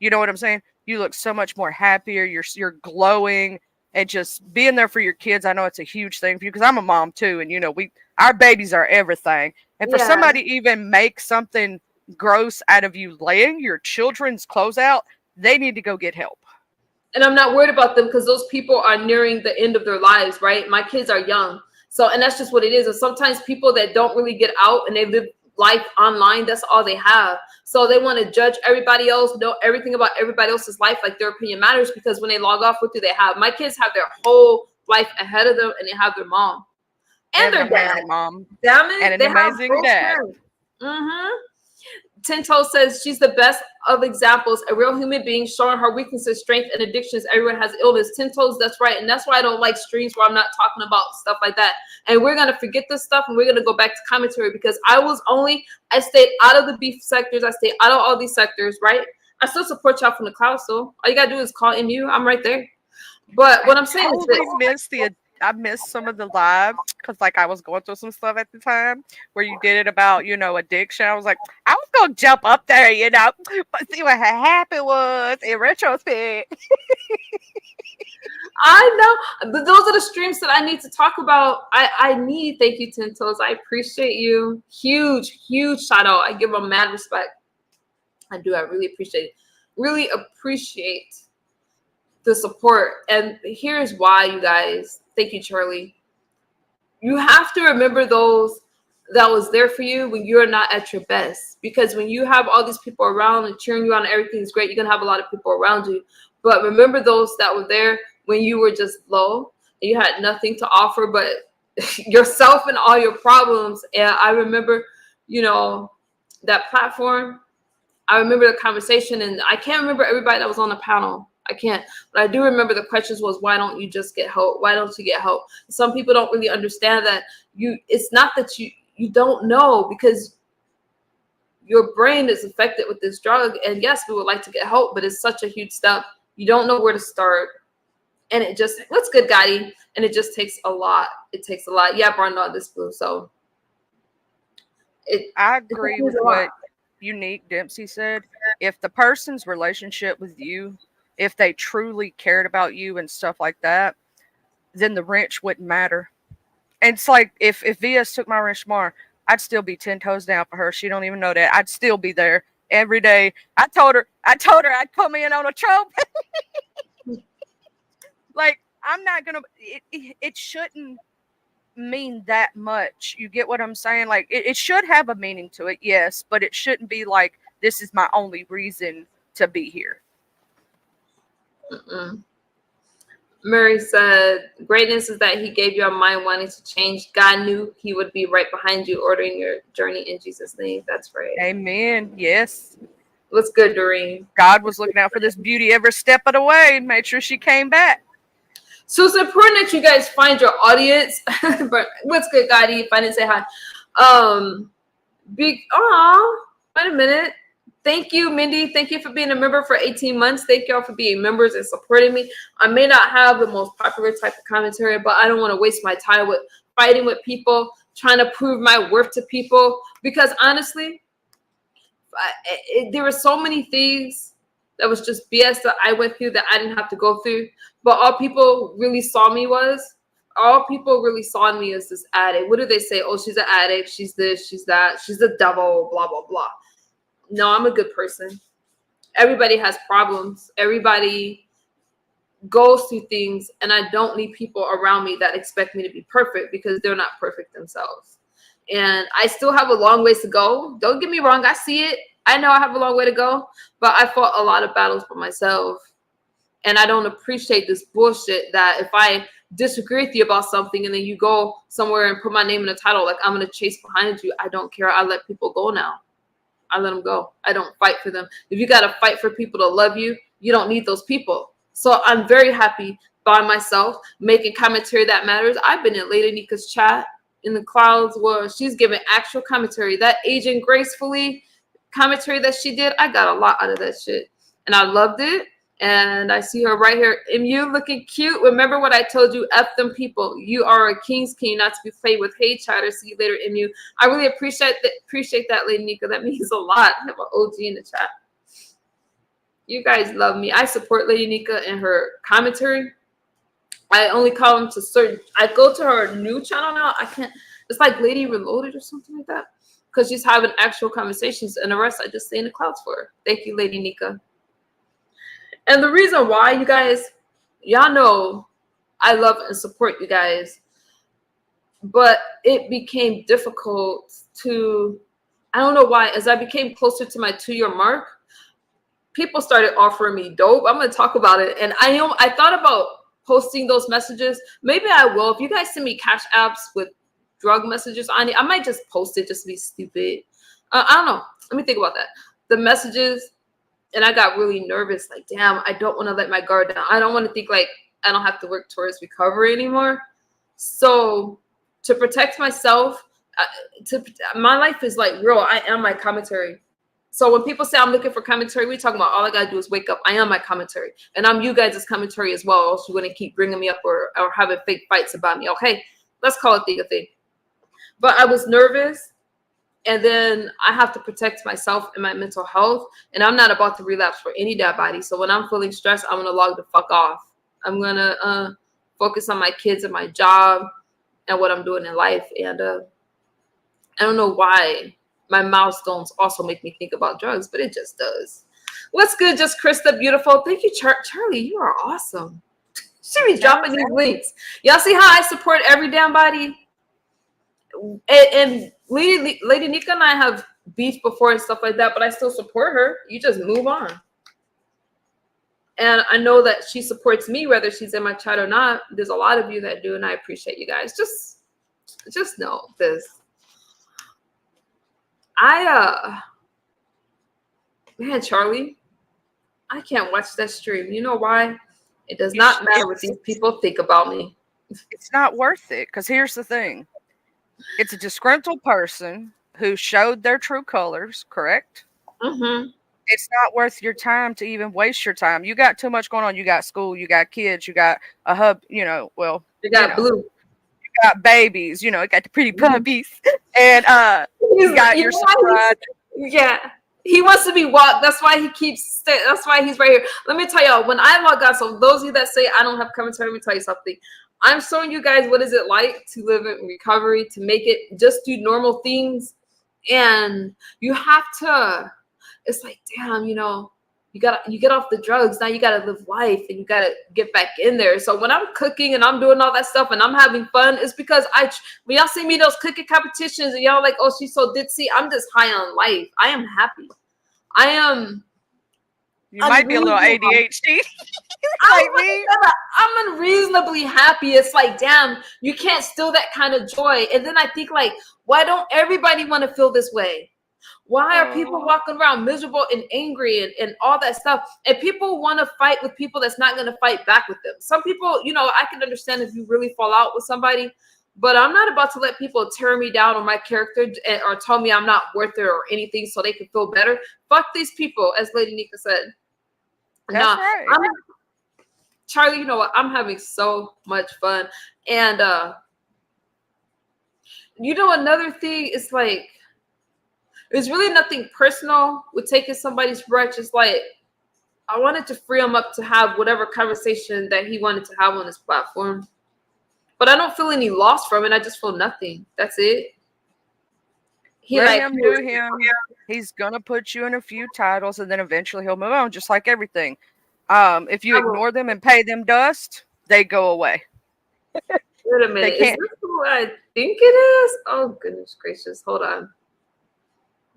You know what I'm saying? You look so much more happier. You're glowing, and just being there for your kids. I know it's a huge thing for you because I'm a mom too, and you know our babies are everything. And for somebody to even make something gross out of you laying your children's clothes out, they need to go get help. And I'm not worried about them because those people are nearing the end of their lives, right? My kids are young, and that's just what it is. And sometimes people that don't really get out and they live life online, that's all they have. So they want to judge everybody else, know everything about everybody else's life, like their opinion matters, because when they log off, what do they have? My kids have their whole life ahead of them, and they have their mom and their dad. Mom. Damn it, and an amazing dad. Tinto says she's the best of examples, a real human being showing her weaknesses, strength, and addictions. Everyone has illness. Tinto's, that's right. And that's why I don't like streams where I'm not talking about stuff like that. And we're going to forget this stuff, and we're going to go back to commentary, because I stayed out of the beef sectors. I stayed out of all these sectors, right? I still support y'all from the cloud, so all you got to do is call MU. I'm right there. But what I'm saying is this. I missed some of the live because like I was going through some stuff at the time where you did it about, addiction. I was like, I was going to jump up there, but see what had happened was in retrospect. I know. Those are the streams that I need to talk about. Thank you, Tintos. I appreciate you. Huge shout out. I give them mad respect. I do. I really appreciate the support. And here's why, you guys. Thank you, Charlie. You have to remember those that was there for you when you're not at your best. Because when you have all these people around and cheering you on and everything's great, you're going to have a lot of people around you. But remember those that were there when you were just low and you had nothing to offer but yourself and all your problems. And I remember, that platform. I remember the conversation, and I can't remember everybody that was on the panel. I can't, but I do remember the questions was, why don't you just get help? Why don't you get help? Some people don't really understand that it's not that you don't know, because your brain is affected with this drug. And yes, we would like to get help, but it's such a huge step. You don't know where to start. And it just, what's good, Gotti? And it just takes a lot. It takes a lot. Yeah, burned on this blue. So I agree with what Unique Dempsey said. If the person's relationship with you, if they truly cared about you and stuff like that, then the wrench wouldn't matter. And it's like if VS took my wrench tomorrow, I'd still be 10 toes down for her. She don't even know that. I'd still be there every day. I told her I'd come in on a trophy. Like, I'm not gonna. It shouldn't mean that much. You get what I'm saying? Like, it should have a meaning to it, yes, but it shouldn't be like, this is my only reason to be here. Murray said, greatness is that he gave you a mind wanting to change. God knew he would be right behind you, ordering your journey in Jesus' name. That's right. Amen. Yes. What's good, Doreen? God was looking out for this beauty every step of the way and made sure she came back. So it's important that you guys find your audience. But what's good, Gotti? If I didn't say hi. Wait a minute. Thank you, Mindy. Thank you for being a member for 18 months. Thank y'all for being members and supporting me. I may not have the most popular type of commentary, but I don't want to waste my time with fighting with people, trying to prove my worth to people. Because honestly, there were so many things that was just BS that I went through that I didn't have to go through. But all people really saw me as this addict. What do they say? Oh, she's an addict. She's this, she's that. She's the devil, blah, blah, blah. No, I'm a good person. Everybody has problems. Everybody goes through things. And I don't need people around me that expect me to be perfect because they're not perfect themselves. And I still have a long ways to go. Don't get me wrong. I see it. I know I have a long way to go. But I fought a lot of battles for myself. And I don't appreciate this bullshit that if I disagree with you about something and then you go somewhere and put my name in a title, like I'm going to chase behind you. I don't care. I let people go now. I let them go. I don't fight for them. If you got to fight for people to love you, you don't need those people. So I'm very happy by myself making commentary that matters. I've been in Lady Nika's chat in the clouds where she's giving actual commentary. That aging gracefully commentary that she did, I got a lot out of that shit. And I loved it. And I see her right here. MU looking cute. Remember what I told you? F them people. You are a king's king, not to be played with. Hey, chatter. See you later, MU. I really appreciate that, Lady Nika. That means a lot. I have an OG in the chat. You guys love me. I support Lady Nika and her commentary. I only call them to certain. I go to her new channel now. I can't. It's like Lady Reloaded or something like that. Because she's having actual conversations. And the rest, I just stay in the clouds for her. Thank you, Lady Nika. And the reason why, you guys, y'all know I love and support you guys, but it became difficult to, I don't know why, as I became closer to my 2-year mark, people started offering me dope. I'm going to talk about it. And I thought about posting those messages. Maybe I will. If you guys send me cash apps with drug messages on it, I might just post it just to be stupid. I don't know. Let me think about that. The messages. And I got really nervous, like, damn, I don't want to let my guard down. I don't want to think like I don't have to work towards recovery anymore. So to protect myself, my life is like real. I am my commentary. So when people say I'm looking for commentary, we talking about all I got to do is wake up. I am my commentary. And I'm you guys' commentary as well. Else you're going to keep bringing me up or having fake fights about me. Okay, let's call it a thing. But I was nervous. And then I have to protect myself and my mental health. And I'm not about to relapse for any dead body. So when I'm feeling stressed, I'm going to log the fuck off. I'm going to focus on my kids and my job and what I'm doing in life. And I don't know why my milestones also make me think about drugs, but it just does. What's good, just Krista Beautiful? Thank you, Charlie. You are awesome. She be dropping these links. Y'all see how I support every damn body? And Lady Nika and I have beef before and stuff like that, but I still support her. You just move on. And I know that she supports me, whether she's in my chat or not. There's a lot of you that do, and I appreciate you guys. Just know this. Man, Charlie, I can't watch that stream. You know why? It does not matter what these people think about me. It's not worth it, because here's the thing. It's a disgruntled person who showed their true colors, correct? Mm-hmm. It's not worth your time to even waste your time. You got too much going on. You got school, you got kids, you got a hub, you got Blue. You got babies, you got the pretty puppies. And you got your son. Yeah. He wants to be walked. That's why he keeps that's why he's right here. Let me tell y'all, when I log on, so those of you that say I don't have commentary, let me tell you something. I'm showing you guys what is it like to live in recovery, to make it just do normal things. And you have to, it's like, damn, you get off the drugs. Now you got to live life and you got to get back in there. So when I'm cooking and I'm doing all that stuff and I'm having fun, it's because when y'all see me those cooking competitions and y'all like, oh, she's so ditzy. I'm just high on life. I am happy. You might be a little ADHD. Like me. I'm unreasonably happy. It's like, damn, you can't steal that kind of joy. And then I think like, why don't everybody want to feel this way? Why are people walking around miserable and angry and all that stuff? And people want to fight with people that's not going to fight back with them. Some people, you know, I can understand if you really fall out with somebody, but I'm not about to let people tear me down on my character or tell me I'm not worth it or anything so they can feel better. Fuck these people, as Lady Nika said. That's right. Charlie, you know what? I'm having so much fun. And, you know, another thing is like, there's really nothing personal with taking somebody's breath. Just like, I wanted to free him up to have whatever conversation that he wanted to have on his platform. But I don't feel any loss from it. I just feel nothing. That's it. Let him do him. He's going to put you in a few titles and then eventually he'll move on, just like everything. If you ignore them and pay them dust, they go away. Wait a minute. Is this what I think it is? Oh, goodness gracious. Hold on.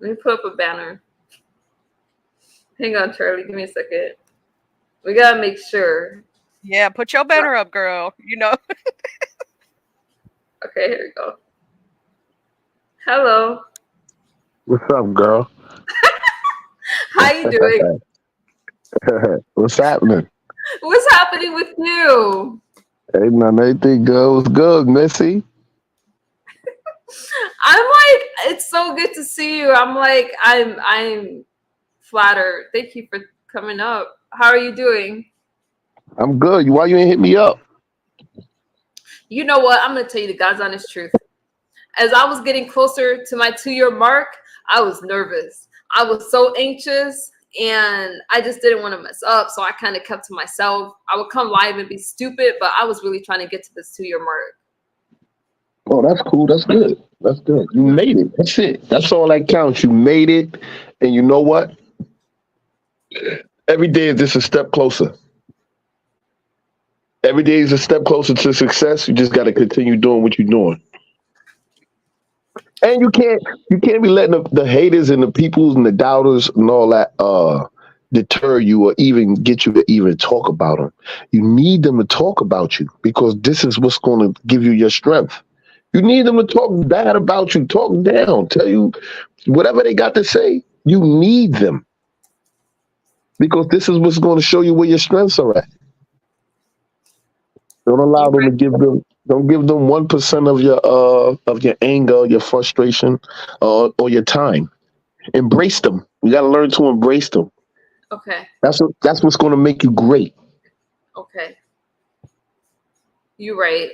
Let me put up a banner. Hang on, Charlie. Give me a second. We got to make sure. Yeah, put your banner up, girl. You know. Okay, here we go. Hello. What's up, girl? How you doing? What's happening? What's happening with you? Hey, man, everything goes good, Missy. I'm like, it's so good to see you. I'm flattered. Thank you for coming up. How are you doing? I'm good. Why you ain't hit me up? You know what? I'm gonna tell you the God's honest truth. As I was getting closer to my 2-year mark, I was nervous. I was so anxious and I just didn't want to mess up. So I kind of kept to myself. I would come live and be stupid, but I was really trying to get to this 2-year mark. Oh, that's cool. That's good. That's good. You made it. That's it. That's all that counts. You made it. And you know what? Every day is just a step closer. Every day is a step closer to success. You just got to continue doing what you're doing. And you can't be letting the haters and the peoples and the doubters and all that deter you or even get you to even talk about them. You need them to talk about you because this is what's going to give you your strength. You need them to talk bad about you, talk down, tell you whatever they got to say. You need them because this is what's going to show you where your strengths are at. Don't allow them to don't give them 1% of your anger, your frustration, or your time. Embrace them. You got to learn to embrace them. Okay. That's what's going to make you great. Okay. You're right.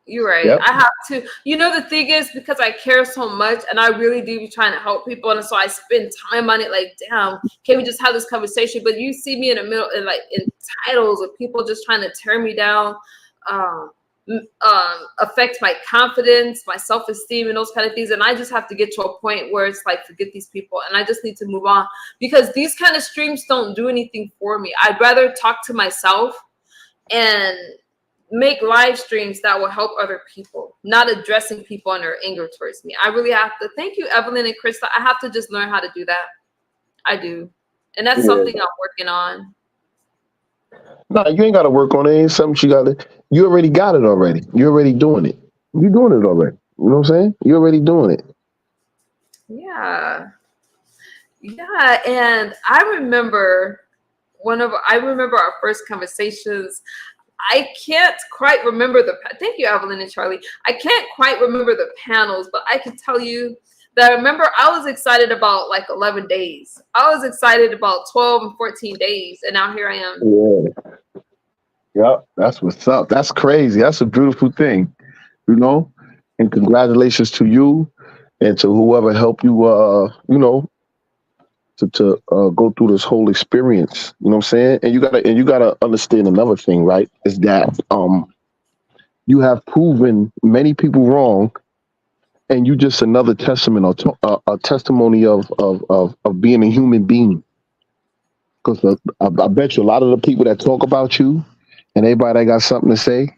You're right. Yep. I have to. You know, the thing is, because I care so much and I really do be trying to help people. And so I spend time on it like, damn, can we just have this conversation? But you see me in the middle and like in titles of people just trying to tear me down, affect my confidence, my self-esteem and those kind of things. And I just have to get to a point where it's like, forget these people. And I just need to move on because these kind of streams don't do anything for me. I'd rather talk to myself and make live streams that will help other people, not addressing people and their anger towards me. I really have to. Thank you, Evelyn and Krista. I have to just learn how to do that. I do. And that's something I'm working on. No, you ain't got to work on it. It ain't something you already got it already. You're already doing it. You're doing it already. You know what I'm saying? You're already doing it. Yeah. Yeah. And I remember our first conversations. I can't quite remember thank you, Evelyn and Charlie. I can't quite remember the panels, but I can tell you that I remember I was excited about like 11 days. I was excited about 12 and 14 days. And now here I am. Yeah. Yep. That's what's up. That's crazy. That's a beautiful thing, you know, and congratulations to you and to whoever helped you, to go through this whole experience, you know what I'm saying? And you gotta understand another thing, right? Is that you have proven many people wrong, and you just another testament or a testimony of being a human being. Because I bet you a lot of the people that talk about you and everybody that got something to say,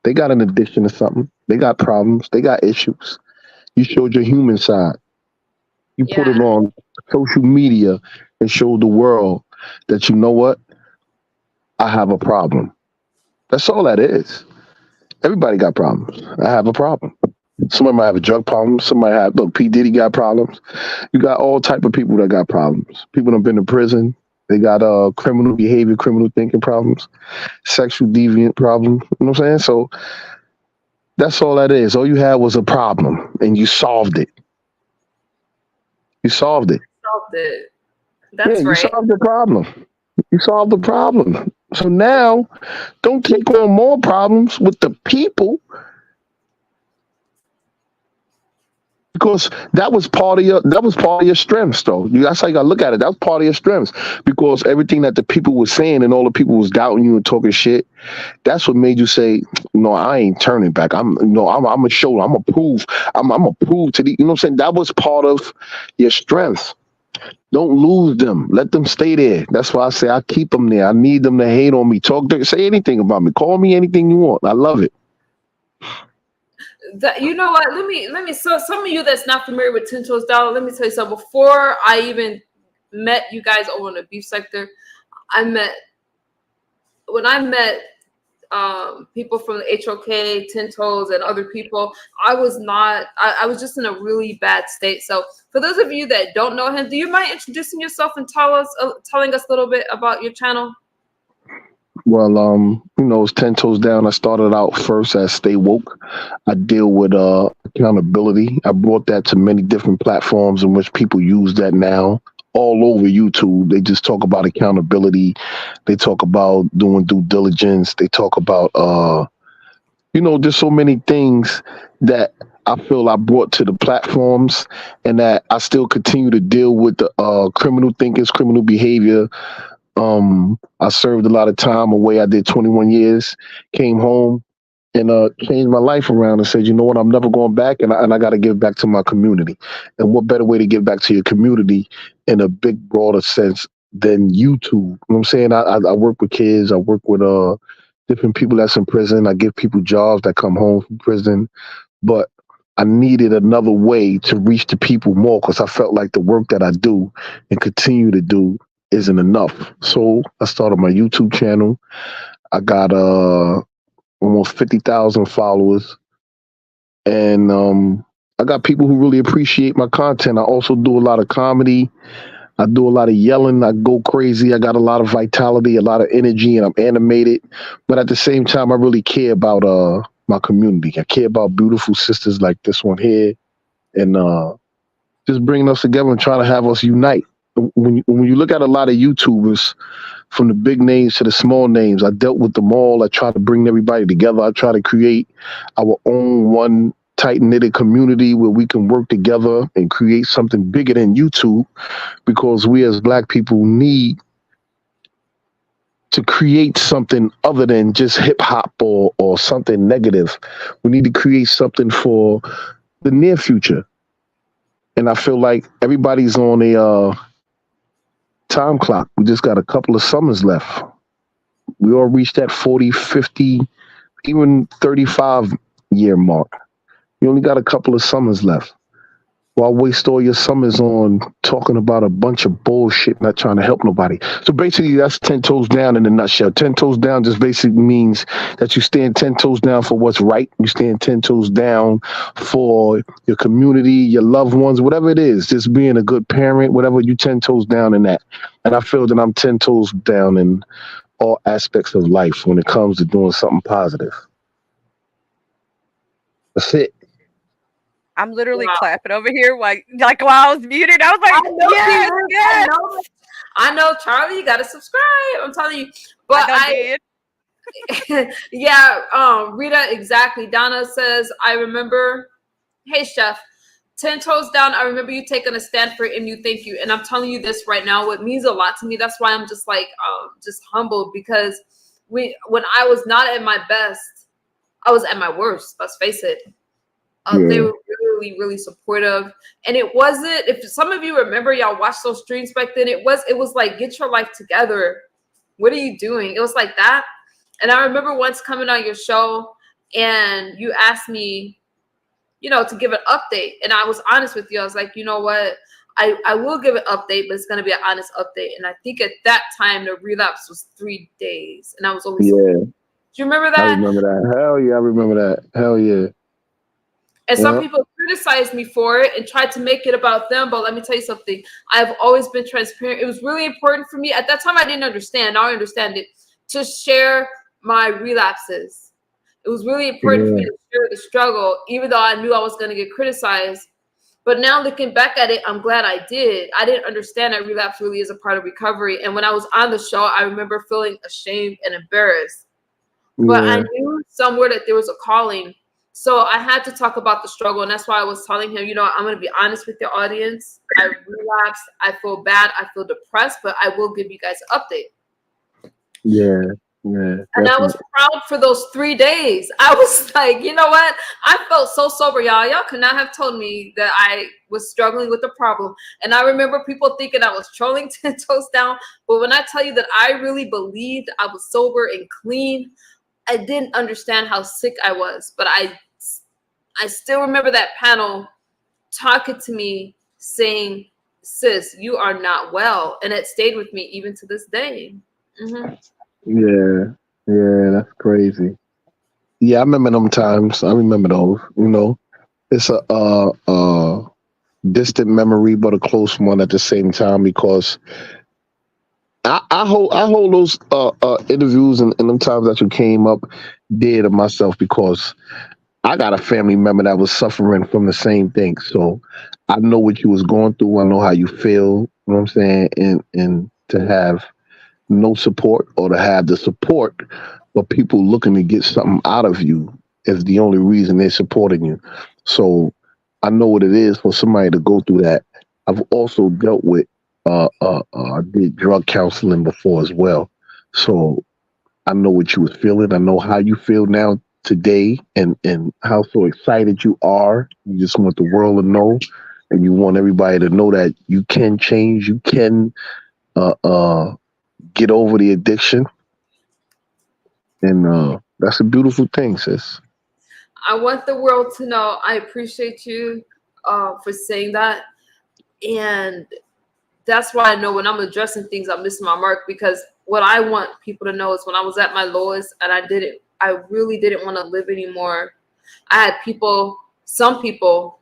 they got an addiction to something. They got problems. They got issues. You showed your human side. You put it on social media and showed the world that, you know what? I have a problem. That's all that is. Everybody got problems. I have a problem. somebody might have a drug problem. Somebody have look. P Diddy got problems. You got all type of people that got problems. People that've been to prison. They got criminal behavior, criminal thinking problems, sexual deviant problems. You know what I'm saying? So that's all that is. All you had was a problem, and you solved it. You solved it. Solved it. That's Yeah, you right. solved the problem. You solved the problem. So now, don't take on more problems with the people, because that was part of your strengths, though. That's how you gotta look at it. That was part of your strengths, because everything that the people were saying and all the people was doubting you and talking shit, that's what made you say, no, I ain't turning back. I'm gonna show. I'm gonna prove. I'm gonna prove to the. You know what I'm saying? That was part of your strengths. Don't lose them. Let them stay there. That's why I say I keep them there. I need them to hate on me. Say anything about me. Call me anything you want. I love it. You know what? Let me. So some of you that's not familiar with 10 Toes Down, let me tell you something. Before I even met you guys over in the beef sector, when I met people from the HOK, 10 Toes, and other people, I was just in a really bad state. So for those of you that don't know him, do you mind introducing yourself and telling us a little bit about your channel? Well, it's 10 Toes Down. I started out first as Stay Woke. I deal with accountability. I brought that to many different platforms in which people use that now. All over YouTube, they just talk about accountability. They talk about doing due diligence. They talk about, there's so many things that I feel I brought to the platforms, and that I still continue to deal with the criminal thinkers, criminal behavior. I served a lot of time away. I did 21 years, came home, and changed my life around and said, you know what, I'm never going back, and I got to give back to my community. And what better way to give back to your community in a big, broader sense than YouTube? You know what I'm saying? I work with kids. I work with different people that's in prison. I give people jobs that come home from prison. But I needed another way to reach the people more, because I felt like the work that I do and continue to do isn't enough. So I started my YouTube channel. I got almost 50,000 followers, and I got people who really appreciate my content. I also do a lot of comedy. I do a lot of yelling. I go crazy. I got a lot of vitality, a lot of energy, and I'm animated. But at the same time, I really care about my community. I care about beautiful sisters like this one here, and just bringing us together and trying to have us unite. When you look at a lot of YouTubers, from the big names to the small names, I dealt with them all. I try to bring everybody together. I try to create our own one tight-knitted community where we can work together and create something bigger than YouTube, because we as Black people need to create something other than just hip-hop or something negative. We need to create something for the near future. And I feel like everybody's on a time clock. We just got a couple of summers left. We all reached that 40, 50, even 35 year mark. You only got a couple of summers left. Why waste all your summers on talking about a bunch of bullshit, not trying to help nobody? So basically, that's 10 Toes Down in a nutshell. 10 Toes Down just basically means that you stand 10 toes down for what's right. You stand 10 toes down for your community, your loved ones, whatever it is. Just being a good parent, whatever, you 10 toes down in that. And I feel that I'm 10 toes down in all aspects of life when it comes to doing something positive. That's it. I'm literally clapping over here like while I was muted. I was like, yes. I know, Charlie, you gotta subscribe. I'm telling you. But Rita, exactly. Donna says, I remember, hey Chef, 10 Toes Down, I remember you taking a stand for MU, thank you. And I'm telling you this right now, what means a lot to me. That's why I'm just like just humbled, because when I was not at my best, I was at my worst, let's face it. They were really, really supportive. And it wasn't, if some of you remember, y'all watched those streams back then, it was like, get your life together. What are you doing? It was like that. And I remember once coming on your show and you asked me, to give an update. And I was honest with you. I was like, you know what? I will give an update, but it's going to be an honest update. And I think at that time, the relapse was 3 days. And I was only, do you remember that? I remember that. Hell yeah, I remember that. Hell yeah. And some Yeah. people criticize me for it and try to make it about them. But let me tell you something. I've always been transparent. It was really important for me. At that time, I didn't understand. Now I understand it. To share my relapses. It was really important for me Yeah. to share the struggle, even though I knew I was going to get criticized. But now looking back at it, I'm glad I did. I didn't understand that relapse really is a part of recovery. And when I was on the show, I remember feeling ashamed and embarrassed. But I Yeah. knew somewhere that there was a calling. So I had to talk about the struggle. And that's why I was telling him, I'm going to be honest with your audience. I relapsed. I feel bad. I feel depressed, but I will give you guys an update. Yeah. Yeah. And I was proud for those 3 days. I was like, you know what? I felt so sober, y'all. Y'all could not have told me that I was struggling with a problem. And I remember people thinking I was trolling 10 toes down. But when I tell you that I really believed I was sober and clean, I didn't understand how sick I was. But I still remember that panel talking to me saying, sis, you are not well. And it stayed with me even to this day. Mm-hmm. Yeah. Yeah. That's crazy. Yeah, I remember them times. I remember those. It's a distant memory, but a close one at the same time because I hold those interviews and them times that you came up dear to myself because I got a family member that was suffering from the same thing. So I know what you was going through. I know how you feel. You know what I'm saying? And to have no support or to have the support, but people looking to get something out of you is the only reason they're supporting you. So I know what it is for somebody to go through that. I've also dealt with I did drug counseling before as well. So I know what you was feeling. I know how you feel now today and how so excited you are. You just want the world to know and you want everybody to know that you can change, you can get over the addiction. And that's a beautiful thing, sis. I want the world to know I appreciate you for saying that. And that's why I know when I'm addressing things, I'm missing my mark, because what I want people to know is when I was at my lowest and I really didn't want to live anymore. I had some people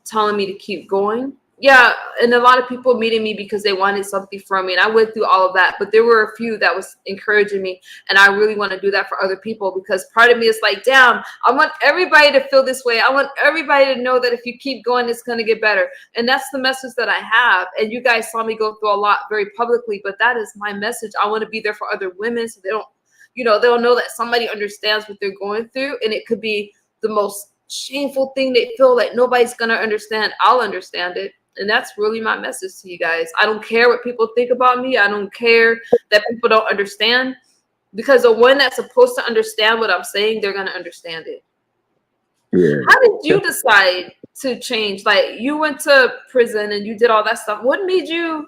telling me to keep going. Yeah, and a lot of people meeting me because they wanted something from me, and I went through all of that. But there were a few that was encouraging me, and I really want to do that for other people because part of me is like, damn, I want everybody to feel this way. I want everybody to know that if you keep going, it's going to get better. And that's the message that I have. And you guys saw me go through a lot very publicly, but that is my message. I want to be there for other women so they'll know that somebody understands what they're going through, and it could be the most shameful thing they feel like nobody's going to understand. I'll understand it. And that's really my message to you guys. I don't care what people think about me. I don't care that people don't understand, because the one that's supposed to understand what I'm saying, they're going to understand it. Yeah. How did you decide to change? Like, you went to prison and you did all that stuff. What made you?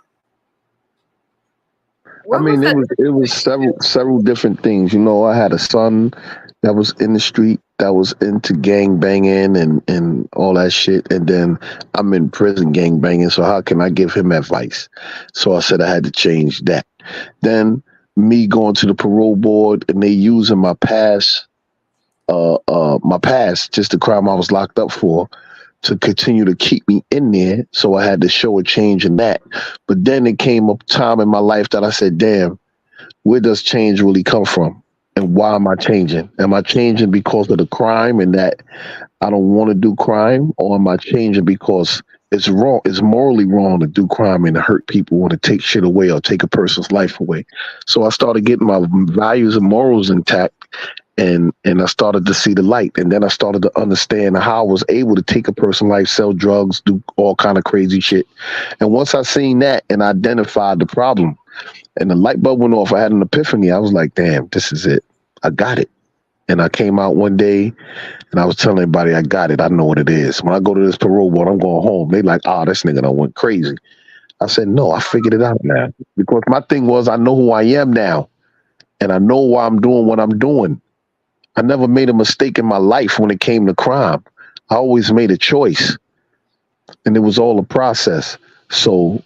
It was several different things. I had a son that was in the street that was into gang banging and all that shit. And then I'm in prison gang banging. So how can I give him advice? So I said I had to change that. Then me going to the parole board and they using my past, just the crime I was locked up for, to continue to keep me in there. So I had to show a change in that. But then it came a time in my life that I said, damn, where does change really come from? And why am I changing? Am I changing because of the crime and that I don't want to do crime? Or am I changing because it's wrong, it's morally wrong to do crime and to hurt people or to take shit away or take a person's life away? So I started getting my values and morals intact, and I started to see the light. And then I started to understand how I was able to take a person's life, sell drugs, do all kind of crazy shit. And once I seen that and identified the problem and the light bulb went off, I had an epiphany. I was like, damn, this is it. I got it. And I came out one day and I was telling everybody, I got it. I know what it is. When I go to this parole board, I'm going home. They like, this nigga done went crazy. I said, no, I figured it out now. Because my thing was, I know who I am now. And I know why I'm doing what I'm doing. I never made a mistake in my life when it came to crime. I always made a choice. And it was all a process. So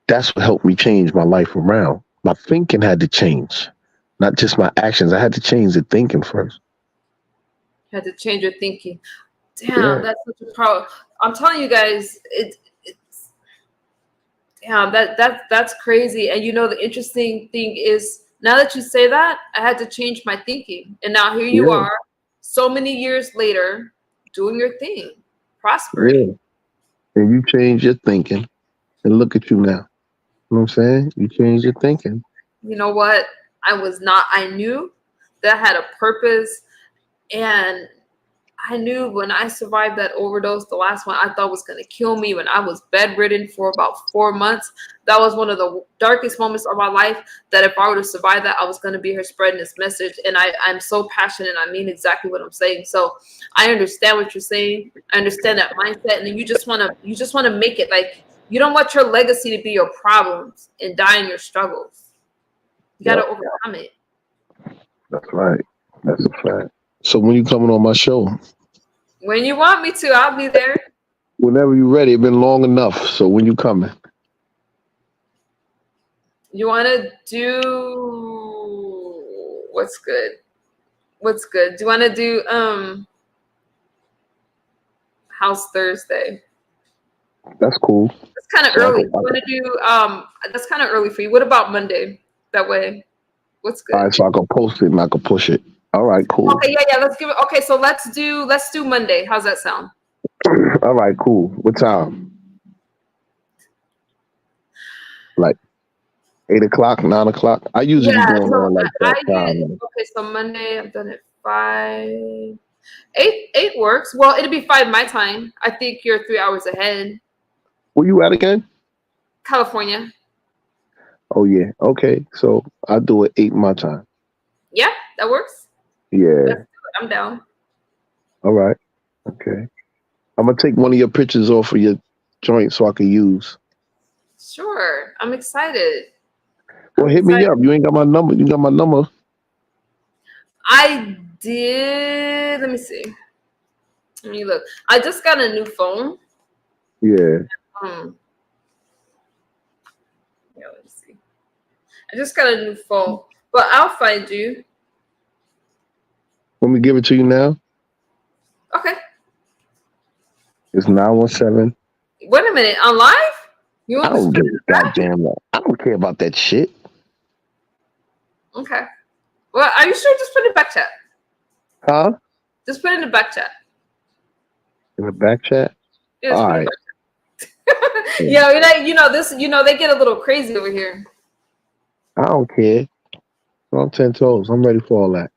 that's what helped me change my life around. My thinking had to change. Not just my actions. I had to change the thinking first. You had to change your thinking. Damn, Yeah. that's such a problem. I'm telling you guys, it's damn that's crazy. And you know, the interesting thing is now that you say that, I had to change my thinking, and now here you Yeah. are, so many years later, doing your thing, Yeah. prospering. And you change your thinking, and look at you now. You know what I'm saying? You change your thinking. You know what? I knew that I had a purpose, and I knew when I survived that overdose, the last one I thought was going to kill me, when I was bedridden for about 4 months. That was one of the darkest moments of my life, that if I were to survive that, I was going to be here spreading this message. And I'm so passionate. I mean exactly what I'm saying. So I understand what you're saying. I understand that mindset. And then you just want to make it like, you don't want your legacy to be your problems and die in your struggles. You got to Yep. overcome it. That's right. That's a fact. So when you coming on my show? When you want me to, I'll be there. Whenever you're ready. It's been long enough. So when you coming? You want to do what's good? What's good? Do you want to do House Thursday? That's cool. That's kind of So I early. can- You want to do that's kind of early for you. What about Monday? That way, what's good? All right, so I can post it and I can push it. All right, cool. Okay, yeah. Let's give it. Okay, so let's do Monday. How's that sound? All right, cool. What time? Like 8 o'clock, 9 o'clock. I usually Yeah. be going So on like that time. okay, so Monday I'm done at 5. 8 works. Well, it'll be 5 my time. I think you're 3 hours ahead. Where you at again? California. Oh yeah. Okay. So I'll do it 8 my time. Yeah, that works. Yeah. I'm down. All right. Okay. I'm gonna take one of your pictures off of your joint so I can use. Sure. I'm excited. Well, hit me up. You ain't got my number. You got my number. I did. Let me see. Let me look. I just got a new phone. Yeah. Yeah, let's see. I just got a new phone, but I'll find you. Let me give it to you now. Okay. It's 917. Wait a minute. On live? You I want don't to give a goddamn. I don't care about that shit. Okay. Well, are you sure? Just put it in back chat. Huh? Just put it in the back chat. In the back chat. Yeah, just All put it in right. back chat. Yeah, they get a little crazy over here. I don't care. I'm 10 toes. I'm ready for all that.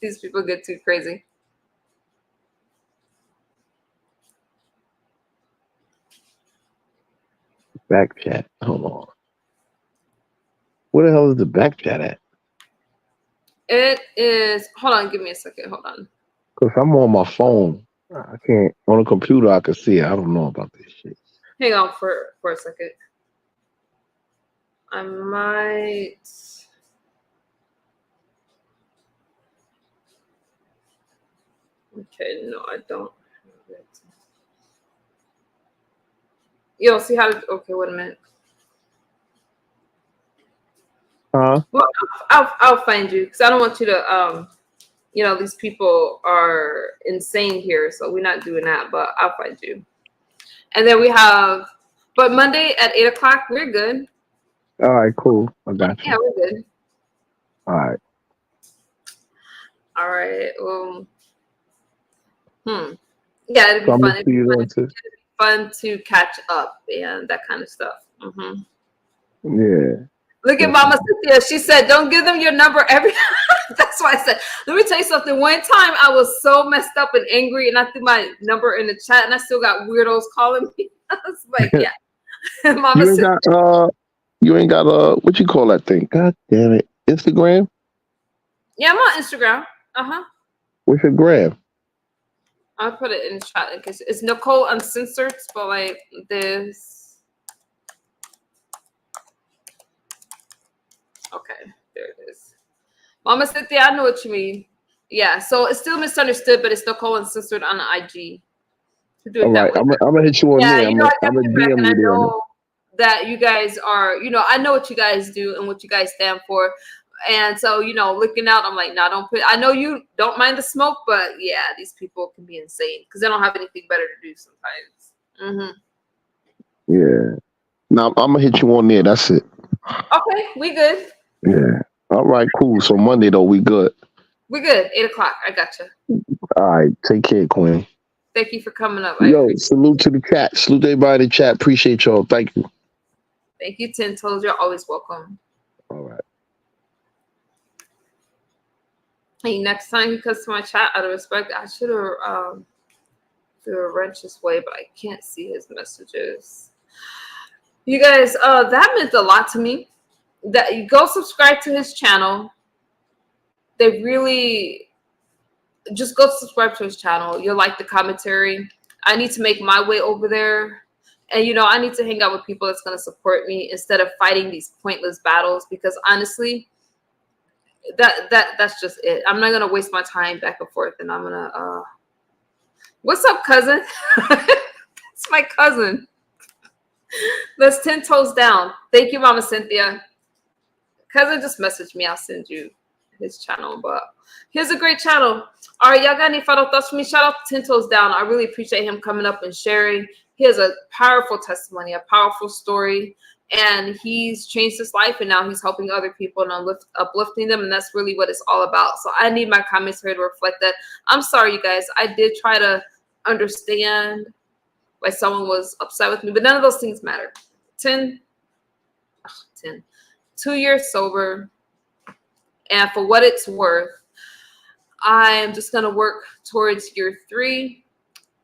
These people get too crazy. Back chat. Hold on. Where the hell is the back chat at? It is. Hold on. Give me a second. Hold on. Because I'm on my phone. I can't. On a computer, I can see it. I don't know about this shit. Hang on for a second. I might. Okay, no, I don't have it. You don't see how to. Okay, wait a minute. Huh? Well, I'll find you because I don't want you to. These people are insane here, so we're not doing that. But I'll find you. And then we have, but Monday at 8 o'clock, we're good. All right, cool. I got you. Yeah, we're good. All right. All right. Yeah, it'd be So I'm fun. gonna see you then too. Fun to catch up and that kind of stuff. Yeah. Look at Mama Cynthia. She said, "Don't give them your number every." That's why I said, "Let me tell you something." One time, I was so messed up and angry, and I threw my number in the chat, and I still got weirdos calling me. I was like, "Yeah, Mama You ain't Cynthia." got you ain't got what you call that thing? God damn it. Instagram? Yeah, I'm on Instagram. What's your gram? I'll put it in the chat in case it's Nicole Uncensored, spell like this. Okay, there it is. Mama Cynthia, I know what you mean. Yeah, so it's still misunderstood, but it's Nicole Uncensored on the IG. To do it All that right. way. I'm gonna hit you on there. I I'm got gonna your back, DM and I you there. know that you guys are, I know what you guys do and what you guys stand for. And so, you know, looking out, I'm like, nah, don't put. I know you don't mind the smoke, but yeah, these people can be insane because they don't have anything better to do sometimes. Yeah. Now I'm gonna hit you on there. That's it. Okay, we good. Yeah. All right. Cool. So Monday though, we good. We good. 8 o'clock. I gotcha. All right. Take care, Queen. Thank you for coming up. Yo, salute to the chat. Salute to everybody in the chat. Appreciate y'all. Thank you. Thank you, 10 Toes. You're always welcome. All right. Hey, next time he comes to my chat, out of respect, I should have threw a wrench his way, but I can't see his messages. You guys, that meant a lot to me. That you go subscribe to his channel. They really just go subscribe to his channel. You'll like the commentary. I need to make my way over there. And, you know, I need to hang out with people that's going to support me instead of fighting these pointless battles, because honestly, that's just it. I'm not going to waste my time back and forth, and I'm going to, what's up, cousin? It's my cousin. That's 10 Toes Down. Thank you, Mama Cynthia. Cousin just messaged me. I'll send you his channel, but here's a great channel. All right, y'all got any final thoughts for me? Shout out to 10 Toes Down. I really appreciate him coming up and sharing. He has a powerful testimony, a powerful story, and he's changed his life, and now he's helping other people and uplifting them, and that's really what it's all about. So I need my comments here to reflect that. I'm sorry, you guys. I did try to understand why someone was upset with me, but none of those things matter. 2 years sober, and for what it's worth, I'm just going to work towards year 3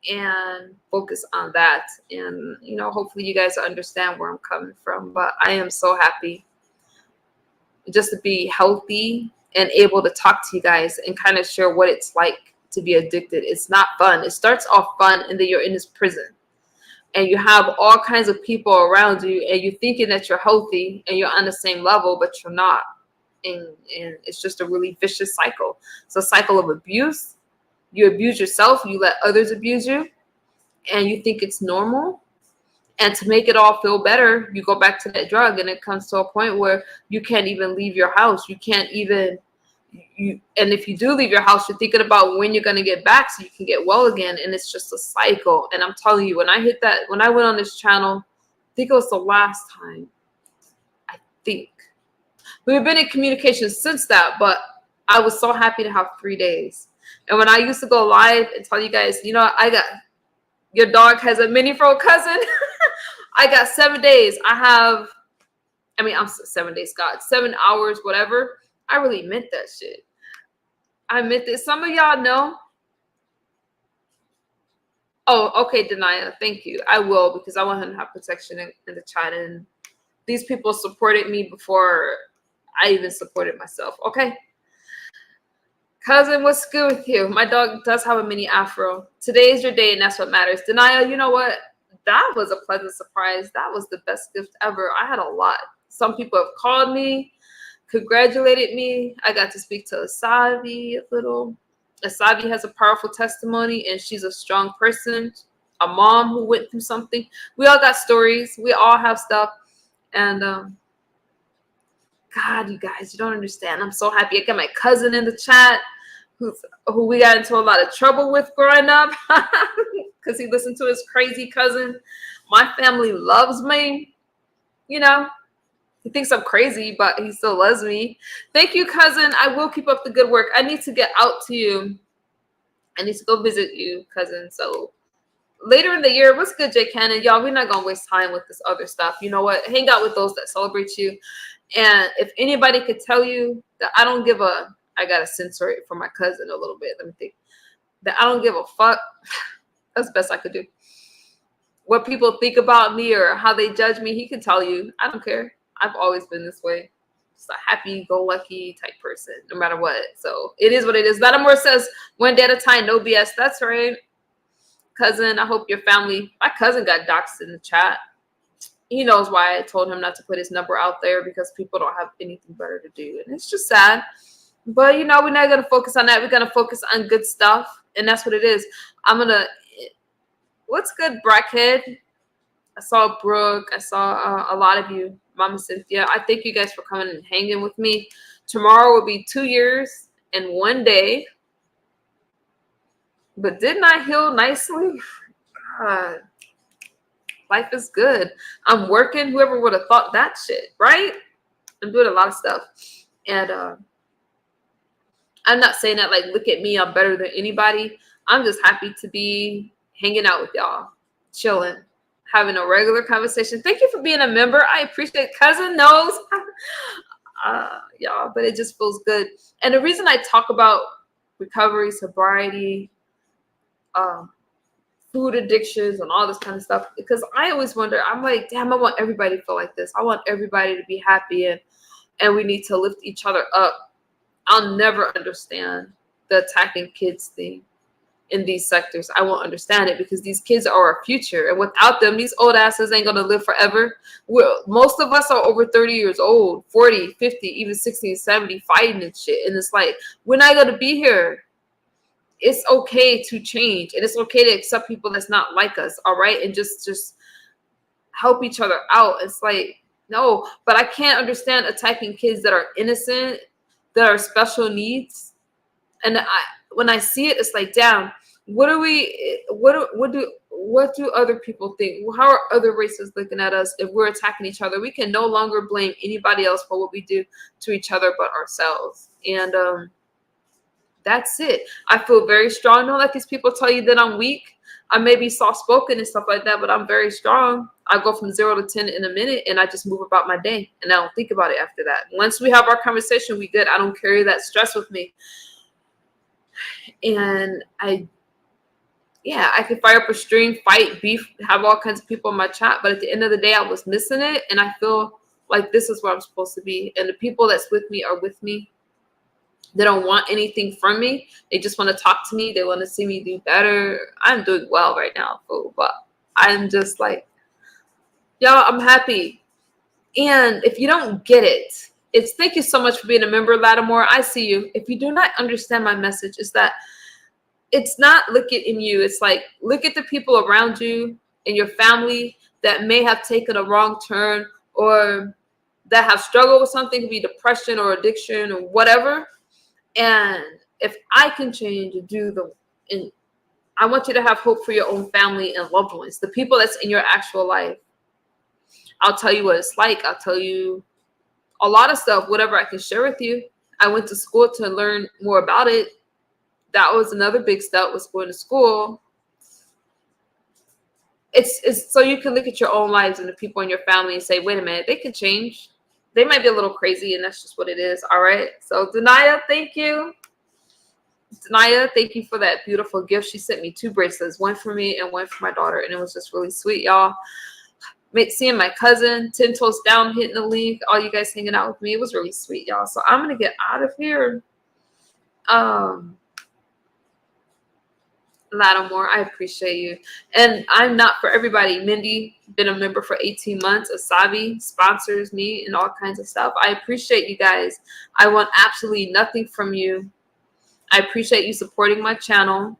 and focus on that. And, you know, hopefully you guys understand where I'm coming from. But I am so happy just to be healthy and able to talk to you guys and kind of share what it's like to be addicted. It's not fun. It starts off fun, and then you're in this prison. And you have all kinds of people around you, and you're thinking that you're healthy and you're on the same level, but you're not. And it's just a really vicious cycle. It's a cycle of abuse. You abuse yourself, you let others abuse you, and you think it's normal. And to make it all feel better, you go back to that drug, and it comes to a point where you can't even leave your house. You can't even, and if you do leave your house, you're thinking about when you're going to get back so you can get well again. And it's just a cycle. And I'm telling you, when I went on this channel, I think it was the last time. I think we've been in communication since that, but I was so happy to have 3 days. And when I used to go live and tell you guys, you know, your dog has a mini fro cousin. I got 7 days. I'm 7 days, God, 7 hours, whatever. I really meant that shit. I meant that. Some of y'all know. Oh, okay, Denia. Thank you. I will, because I want him to have protection in the chat. And these people supported me before I even supported myself. Okay. Cousin, what's good with you? My dog does have a mini afro. Today is your day, and that's what matters. Denia, you know what? That was a pleasant surprise. That was the best gift ever. I had a lot. Some people have called me, congratulated me. I got to speak to Asavi a little. Asavi has a powerful testimony, and she's a strong person, a mom who went through something. We all got stories. We all have stuff. And God, you guys, you don't understand. I'm so happy. I got my cousin in the chat who we got into a lot of trouble with growing up because he listened to his crazy cousin. My family loves me. You know, he thinks I'm crazy, but he still loves me. Thank you, cousin. I will keep up the good work. I need to get out to you. I need to go visit you, cousin. So later in the year, what's good, Jay Cannon? Y'all, we're not going to waste time with this other stuff. You know what? Hang out with those that celebrate you. And if anybody could tell you that I don't give a, I got to censor it for my cousin a little bit. Let me think. That I don't give a fuck. That's the best I could do. What people think about me or how they judge me, he can tell you. I don't care. I've always been this way. Just a happy-go-lucky type person, no matter what. So it is what it is. Lattimore says, one day at a time, no BS. That's right. Cousin, I hope your family, my cousin got doxxed in the chat. He knows why I told him not to put his number out there, because people don't have anything better to do. And it's just sad. But, you know, we're not going to focus on that. We're going to focus on good stuff. And that's what it is. I'm going to, what's good, Brackhead? I saw Brooke. I saw a lot of you, Mama Cynthia. I thank you guys for coming and hanging with me. Tomorrow will be 2 years and 1 day. But didn't I heal nicely? God, life is good. I'm working. Whoever would have thought that shit, right? I'm doing a lot of stuff. And I'm not saying that like, look at me, I'm better than anybody. I'm just happy to be hanging out with y'all, chilling, having a regular conversation. Thank you for being a member. I appreciate it. Cousin knows. Y'all, but it just feels good. And the reason I talk about recovery, sobriety, food addictions and all this kind of stuff, because I always wonder, I'm like, damn, I want everybody to feel like this. I want everybody to be happy, and we need to lift each other up. I'll never understand the attacking kids thing in these sectors. I won't understand it because these kids are our future. And without them, these old asses ain't going to live forever. Most of us are over 30 years old, 40, 50, even 60 and 70 fighting and shit. And it's like, we're not going to be here. It's okay to change. And it's okay to accept people that's not like us. All right. And just help each other out. It's like, no, but I can't understand attacking kids that are innocent, that are special needs. And when I see it, it's like, damn, what do other people think? How are other races looking at us if we're attacking each other? We can no longer blame anybody else for what we do to each other but ourselves. And that's it. I feel very strong. Don't let these people tell you that I'm weak. I may be soft-spoken and stuff like that, but I'm very strong. I go from 0 to 10 in a minute, and I just move about my day, and I don't think about it after that. Once we have our conversation, we good. I don't carry that stress with me. And I can fire up a stream, fight, beef, have all kinds of people in my chat, but at the end of the day, I was missing it, and I feel like this is where I'm supposed to be. And the people that's with me are with me. They don't want anything from me. They just want to talk to me. They want to see me do better. I'm doing well right now, fool, but I'm just like, y'all, I'm happy. And if you don't get it, it's thank you so much for being a member, Lattimore. I see you. If you do not understand my message, is that it's not look it in you. It's like, look at the people around you and your family that may have taken a wrong turn or that have struggled with something, could be depression or addiction or whatever. And if I can change and I want you to have hope for your own family and loved ones, the people that's in your actual life. I'll tell you what it's like. I'll tell you a lot of stuff, whatever I can share with you. I went to school to learn more about it. That was another big step, was going to school. It's so you can look at your own lives and the people in your family and say, wait a minute, they can change. They might be a little crazy, and that's just what it is. All right. So Denaya, thank you. Denaya, thank you for that beautiful gift. She sent me 2 bracelets, one for me and one for my daughter. And it was just really sweet, y'all. Seeing my cousin, 10 Toes Down, hitting the link, all you guys hanging out with me. It was really sweet, y'all. So I'm going to get out of here. Lattimore, I appreciate you. And I'm not for everybody. Mindy, been a member for 18 months. Asabi sponsors me and all kinds of stuff. I appreciate you guys. I want absolutely nothing from you. I appreciate you supporting my channel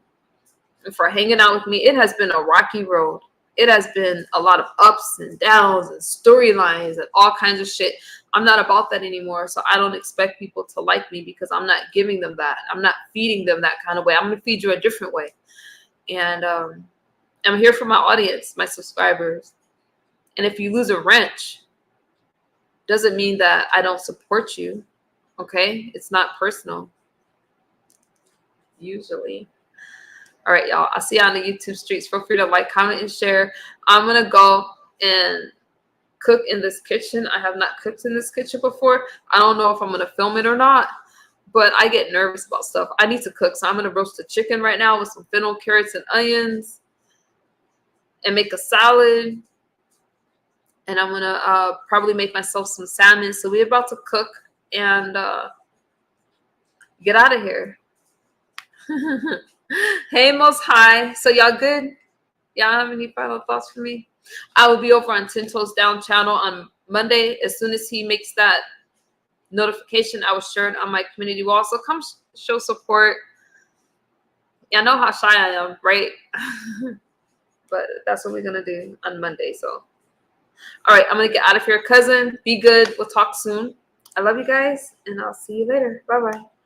and for hanging out with me. It has been a rocky road. It has been a lot of ups and downs and storylines and all kinds of shit. I'm not about that anymore. So I don't expect people to like me because I'm not giving them that. I'm not feeding them that kind of way. I'm going to feed you a different way. And I'm here for my audience, my subscribers. And if you lose a wrench, doesn't mean that I don't support you. Okay? It's not personal. Usually. All right, y'all. I'll see you on the YouTube streets. Feel free to like, comment, and share. I'm going to go and cook in this kitchen. I have not cooked in this kitchen before. I don't know if I'm going to film it or not, but I get nervous about stuff. I need to cook. So I'm going to roast a chicken right now with some fennel, carrots, and onions and make a salad. And I'm going to probably make myself some salmon. So we're about to cook and get out of here. Hey, Most High. So y'all good? Y'all have any final thoughts for me? I will be over on 10 Toes Down channel on Monday. As soon as he makes that notification, I will share it on my community wall. So come show support. Y'all know how shy I am, right? But that's what we're going to do on Monday. So, all right, I'm going to get out of here. Cousin, be good. We'll talk soon. I love you guys, and I'll see you later. Bye bye.